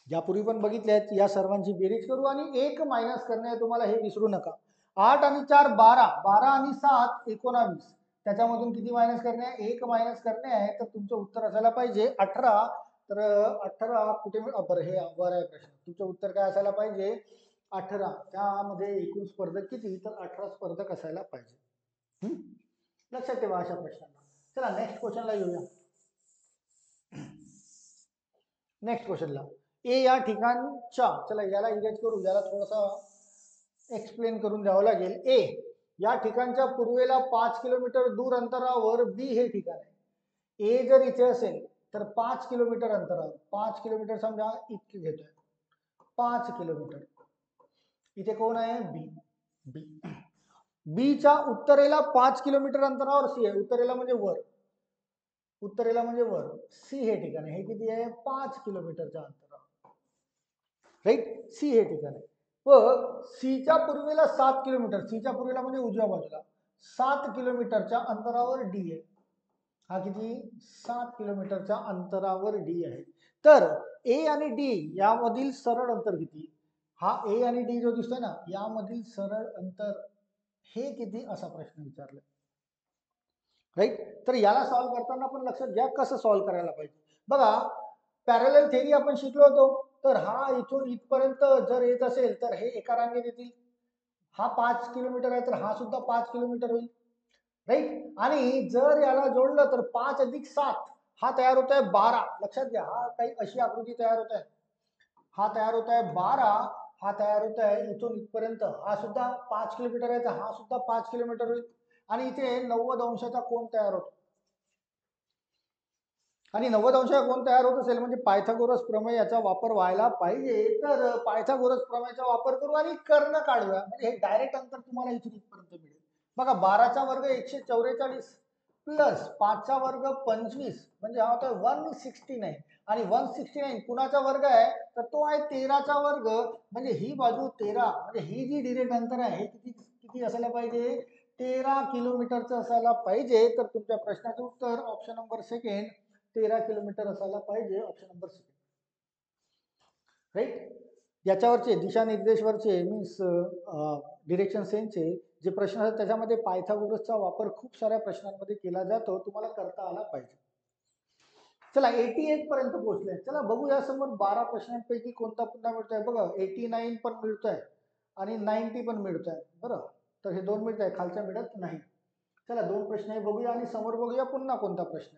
यापूर्वी पण बघितले आहेत. या सर्वांची बेरीज करू आणि 1 मायनस करणे आहे तुम्हाला, हे विसरू नका. 8 आणि 4 12, 12 आणि 7 19. त्याच्यामधून किती मायनस करणे आहे? 1 मायनस करणे आहे. तर तुमचं उत्तर असायला पाहिजे 18. तर 18 कुठे बरं, हे वर आहे प्रश्न. तुमचं उत्तर काय असायला पाहिजे? 18. त्यामध्ये एकूण स्पर्धक किती? तर 18 स्पर्धक असायला पाहिजे. लक्षात ठेवा अशा प्रश्नांना. चला नेक्स्ट क्वेश्चनला येऊया. नेक्स्ट क्वेश्चनला, ए या ठिकाणच्या, चला याला इरेज करू, याला थोडासा एक्सप्लेन करून द्यावं लागेल. ए या ठिकाणच्या पूर्वेला 5 किलोमीटर दूर अंतरावर बी हे ठिकाण आहे. ए जर इथे असेल तर 5 किलोमीटर अंतरावर, 5 किलोमीटर समजा इतके घेतोय, 5 किलोमीटर. इथे कोण आहे? बी. बीच्या उत्तरेला 5 किलोमीटर अंतरावर सी आहे. उत्तरेला म्हणजे वर, सी हे ठिकाण आहे. हे किती आहे? 5 किलोमीटरच्या अंतरावर. राईट. सी हे ठिकाण आहे. व सीच्या पूर्वेला 7 किलोमीटर, सीच्या पूर्वेला म्हणजे उजव्या बाजूला 7 किलोमीटरच्या अंतरावर डी आहे. हा किती? 7 किलोमीटरच्या अंतरावर डी आहे. तर ए आणि डी यामधील सरळ अंतर किती? हा ए आणि डी जो दिसतोय ना, यामधील सरळ अंतर हे किती, असा प्रश्न विचारला. राईट. तर याला सॉल्व्ह करताना पण लक्षात घ्या कसं सॉल्व्ह करायला पाहिजे. बघा, पॅरलल थेरी आपण शिकलो होतो. तर हा इथून इथपर्यंत जर येत असेल तर हे एका रांगेत येतील. हा 5 किलोमीटर आहे तर हा सुद्धा 5 किलोमीटर होईल. राईट. आणि जर याला जोडलं तर 5 अधिक 7 हा तयार होत आहे 12. लक्षात घ्या, हा काही अशी आकृती तयार होत आहे. हा तयार होत आहे 12. हा तयार होत आहे इथून इथपर्यंत. हा सुद्धा 5 किलोमीटर आहे तर हा सुद्धा 5 किलोमीटर होईल. आणि इथे 90 अंशाचा कोन तयार होतो. आणि 90 अंशाचा कोन तयार होत असेल म्हणजे पायथागोरस प्रमेय याचा वापर व्हायला पाहिजे. तर पायथागोरस प्रमेयाचा वापर करू आणि कर्ण काढूया. म्हणजे हे डायरेक्ट अंतर तुम्हाला इथून इथपर्यंत मिळेल. बघा, 12चा वर्ग 144 प्लस 5चा वर्ग 25 म्हणजे हा होता 169. आणि 169 कुणाचा वर्ग आहे? तर तो आहे 13चा वर्ग. म्हणजे ही बाजू 13, म्हणजे ही जी डिरेक्ट अंतर आहे किती किती असायला पाहिजे? 13 किलोमीटरचं असायला पाहिजे. तर तुमच्या प्रश्नाचं उत्तर ऑप्शन नंबर सेकंड 13 किलोमीटर असायला पाहिजे. Option number second. राईट. याच्यावरचे दिशानिर्देशवरचे मीन्स डिरेक्शन सेन्सचे जे प्रश्न आहेत त्याच्यामध्ये पायथागोरसचा वापर खूप साऱ्या प्रश्नांमध्ये केला जातो. तुम्हाला करता आला पाहिजे. चला 88 पर्यंत पोहोचले. चला बघूया समोर 12 प्रश्नांपैकी कोणता पुन्हा मिळतोय. बघा, 89 पण मिळतोय आणि 90 पण मिळतोय. बरं, तर हे दोन मिळत आहे, खालच्या मिळत नाही. चला 2 प्रश्न हे बघूया आणि समोर बघूया पुन्हा कोणता प्रश्न.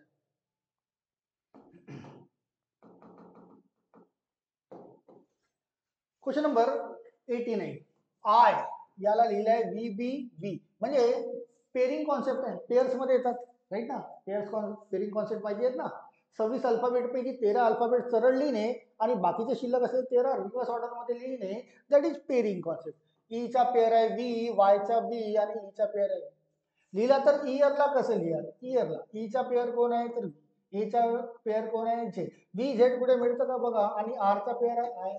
क्वेश्चन नंबर 89 आय याला लिहिलंय व्ही बी व्ही म्हणजे पेरिंग कॉन्सेप्ट आहे, पेअर्स मध्ये येतात राईट ना, पेरिंग कॉन्सेप्ट पाहिजे आहेत ना. 26 अल्फाबेट पैकी 13 अल्फाबेट सरळ लिहिणे आणि बाकीचे शिल्लक असेल 13 रिव्हर्स ऑर्डर मध्ये लिहिणे, that is pairing concept. Icha pair आहे व्ही, वायचा बी आणि ईचा पेअर आहे. लिहिला तर इयरला कसं लिहा, इयरला ईचा पेअर कोण आहे तर ईचा पेअर कोण आहे झेड. व्ही झेड कुठे मिळतं का बघा, आणि आरचा पेअर आहे आय.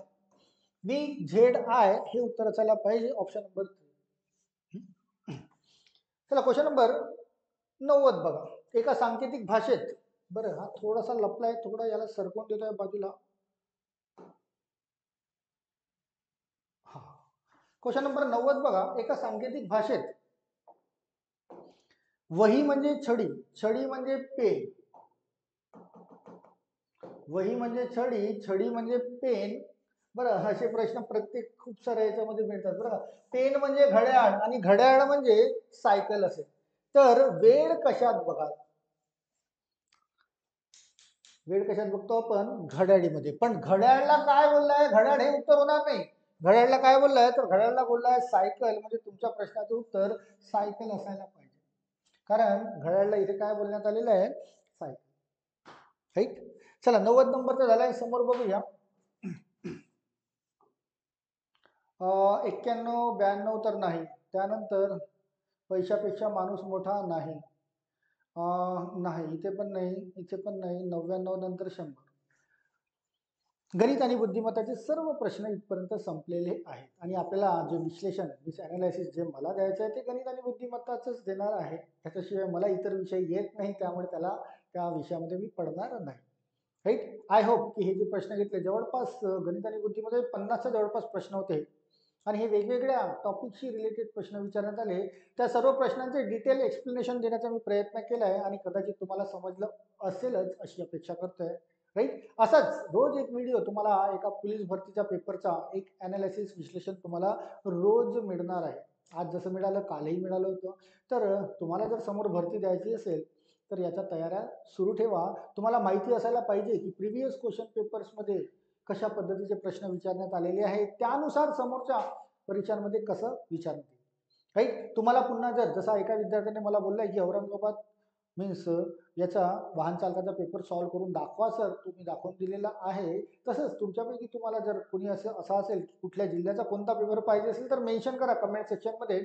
व्ही झेड आय हे उत्तर असायला पाहिजे ऑप्शन नंबर 3. चला क्वेश्चन नंबर 90 बघा. एका सांकेतिक भाषेत, बरं हा थोडासा लपलाय, थोडा याला सरकवून देतोय बाजूला. हा क्वेश्चन नंबर 90 बघा. एका सांकेतिक भाषेत वही म्हणजे छडी, छडी म्हणजे पेन, वही म्हणजे छडी, छडी म्हणजे पेन. बरं असे प्रश्न प्रत्येक खूप साऱ्या याच्यामध्ये मिळतात बरं. पेन म्हणजे घड्याळ आणि घड्याळ म्हणजे सायकल असेल तर वेळ कशात बघा, वेळ कशात बघतो आपण घड्याळीमध्ये. पण घड्याळला काय बोललाय, घड्याळ हे उत्तर होणार नाही. घड्याळला काय बोललाय तर घड्याळला बोललाय सायकल, म्हणजे तुमच्या प्रश्नाचं उत्तर सायकल असायला पाहिजे. कारण घड्याळला इथे काय बोलण्यात आलेलं आहे, सायकल राईट. चला 90 नंबरचा झालाय, समोर बघूया. 91 92 तर नाही, त्यानंतर पैशापेक्षा माणूस मोठा नाही, नाही इथे पण नाही, इथे पण नाही. 99 नंतर 100. गणित आणि बुद्धिमत्ताचे सर्व प्रश्न इथपर्यंत संपलेले आहेत आणि आपल्याला जे विश्लेषण अनालिसिस जे मला द्यायचं आहे ते गणित आणि बुद्धिमत्ताच देणार आहे. त्याच्याशिवाय मला इतर विषय येत नाही, त्यामुळे त्याला त्या विषयामध्ये मी पडणार नाही राईट. आय होप की हे जे प्रश्न घेतले जवळपास गणित आणि बुद्धिमत्ता 50च्या जवळपास प्रश्न होते आणि हे वेगवेगळ्या टॉपिकशी रिलेटेड प्रश्न विचारण्यात आले. त्या सर्व प्रश्नांचे डिटेल एक्सप्लेनेशन देण्याचा मी प्रयत्न केला आहे आणि कदाचित तुम्हाला समजलं असेलच अशी अपेक्षा करतोय राईट. असाच रोज एक व्हिडिओ तुम्हाला एका पोलीस भरतीच्या पेपरचा एक ॲनालिसिस विश्लेषण तुम्हाला रोज मिळणार आहे. आज जसं मिळालं कालही मिळालं होतं. तर तुम्हाला जर समोर भरती द्यायची असेल तर याच्या तयाऱ्या सुरू ठेवा. तुम्हाला माहिती असायला पाहिजे की प्रिव्हियस क्वेश्चन पेपर्समध्ये कशा पद्धतीचे प्रश्न विचारण्यात आलेले आहेत, त्यानुसार समोरच्या परीक्षांमध्ये कसं विचारण्यात येईल राईट. तुम्हाला पुन्हा जसा एका विद्यार्थ्याने मला बोललाय की औरंगाबाद मीन्स याचा वाहन चालकाचा पेपर सॉल्व्ह करून दाखवा सर, तुम्ही दाखवून दिलेला आहे. तसंच तुमच्यापैकी तुम्हाला जर कोणी असा असेल की कुठल्या जिल्ह्याचा कोणता पेपर पाहिजे असेल तर मेन्शन करा कमेंट सेक्शनमध्ये,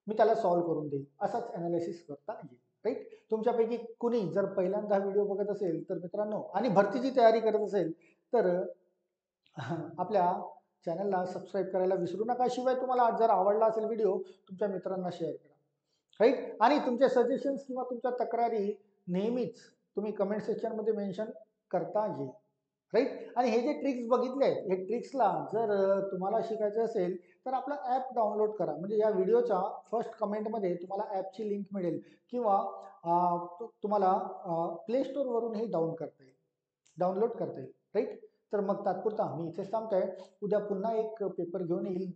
मी त्याला सॉल्व्ह करून देईल. असाच ॲनालिसिस करता येईल राईट. तुमच्यापैकी कुणी जर पहिल्यांदा व्हिडिओ बघत असेल तर मित्रांनो आणि भरतीची तयारी करत असेल तर आपल्या चॅनलला सबस्क्राईब करायला विसरू नका. शिवाय तुम्हाला जर आवडला असेल व्हिडिओ तुमच्या मित्रांना शेअर करा राईट. आणि तुमचे सजेशन्स किंवा तुमच्या तक्रारी नेहमीच तुम्ही कमेंट सेक्शनमध्ये मेन्शन करता येईल राईट. आणि हे जे ट्रिक्स बघितले आहेत हे ट्रिक्सला जर तुम्हाला शिकायचं असेल तर आपला ॲप डाउनलोड करा. म्हणजे या व्हिडिओच्या फर्स्ट कमेंटमध्ये तुम्हाला ॲपची लिंक मिळेल किंवा तुम्हाला प्ले स्टोअरवरून हे डाउनलोड करता येईल राईट. तर मग तात्पुरता मी इथेच थांबतोय. उद्या पुन्हा एक पेपर घेऊन येईल,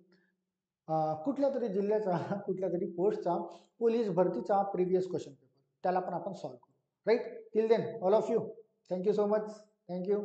कुठल्या तरी जिल्ह्याचा कुठल्या तरी पोस्टचा पोलीस भरतीचा प्रिव्हियस क्वेश्चन पेपर, त्याला पण आपण सॉल्व्ह करू right. Till then all of you, thank you so much, thank you.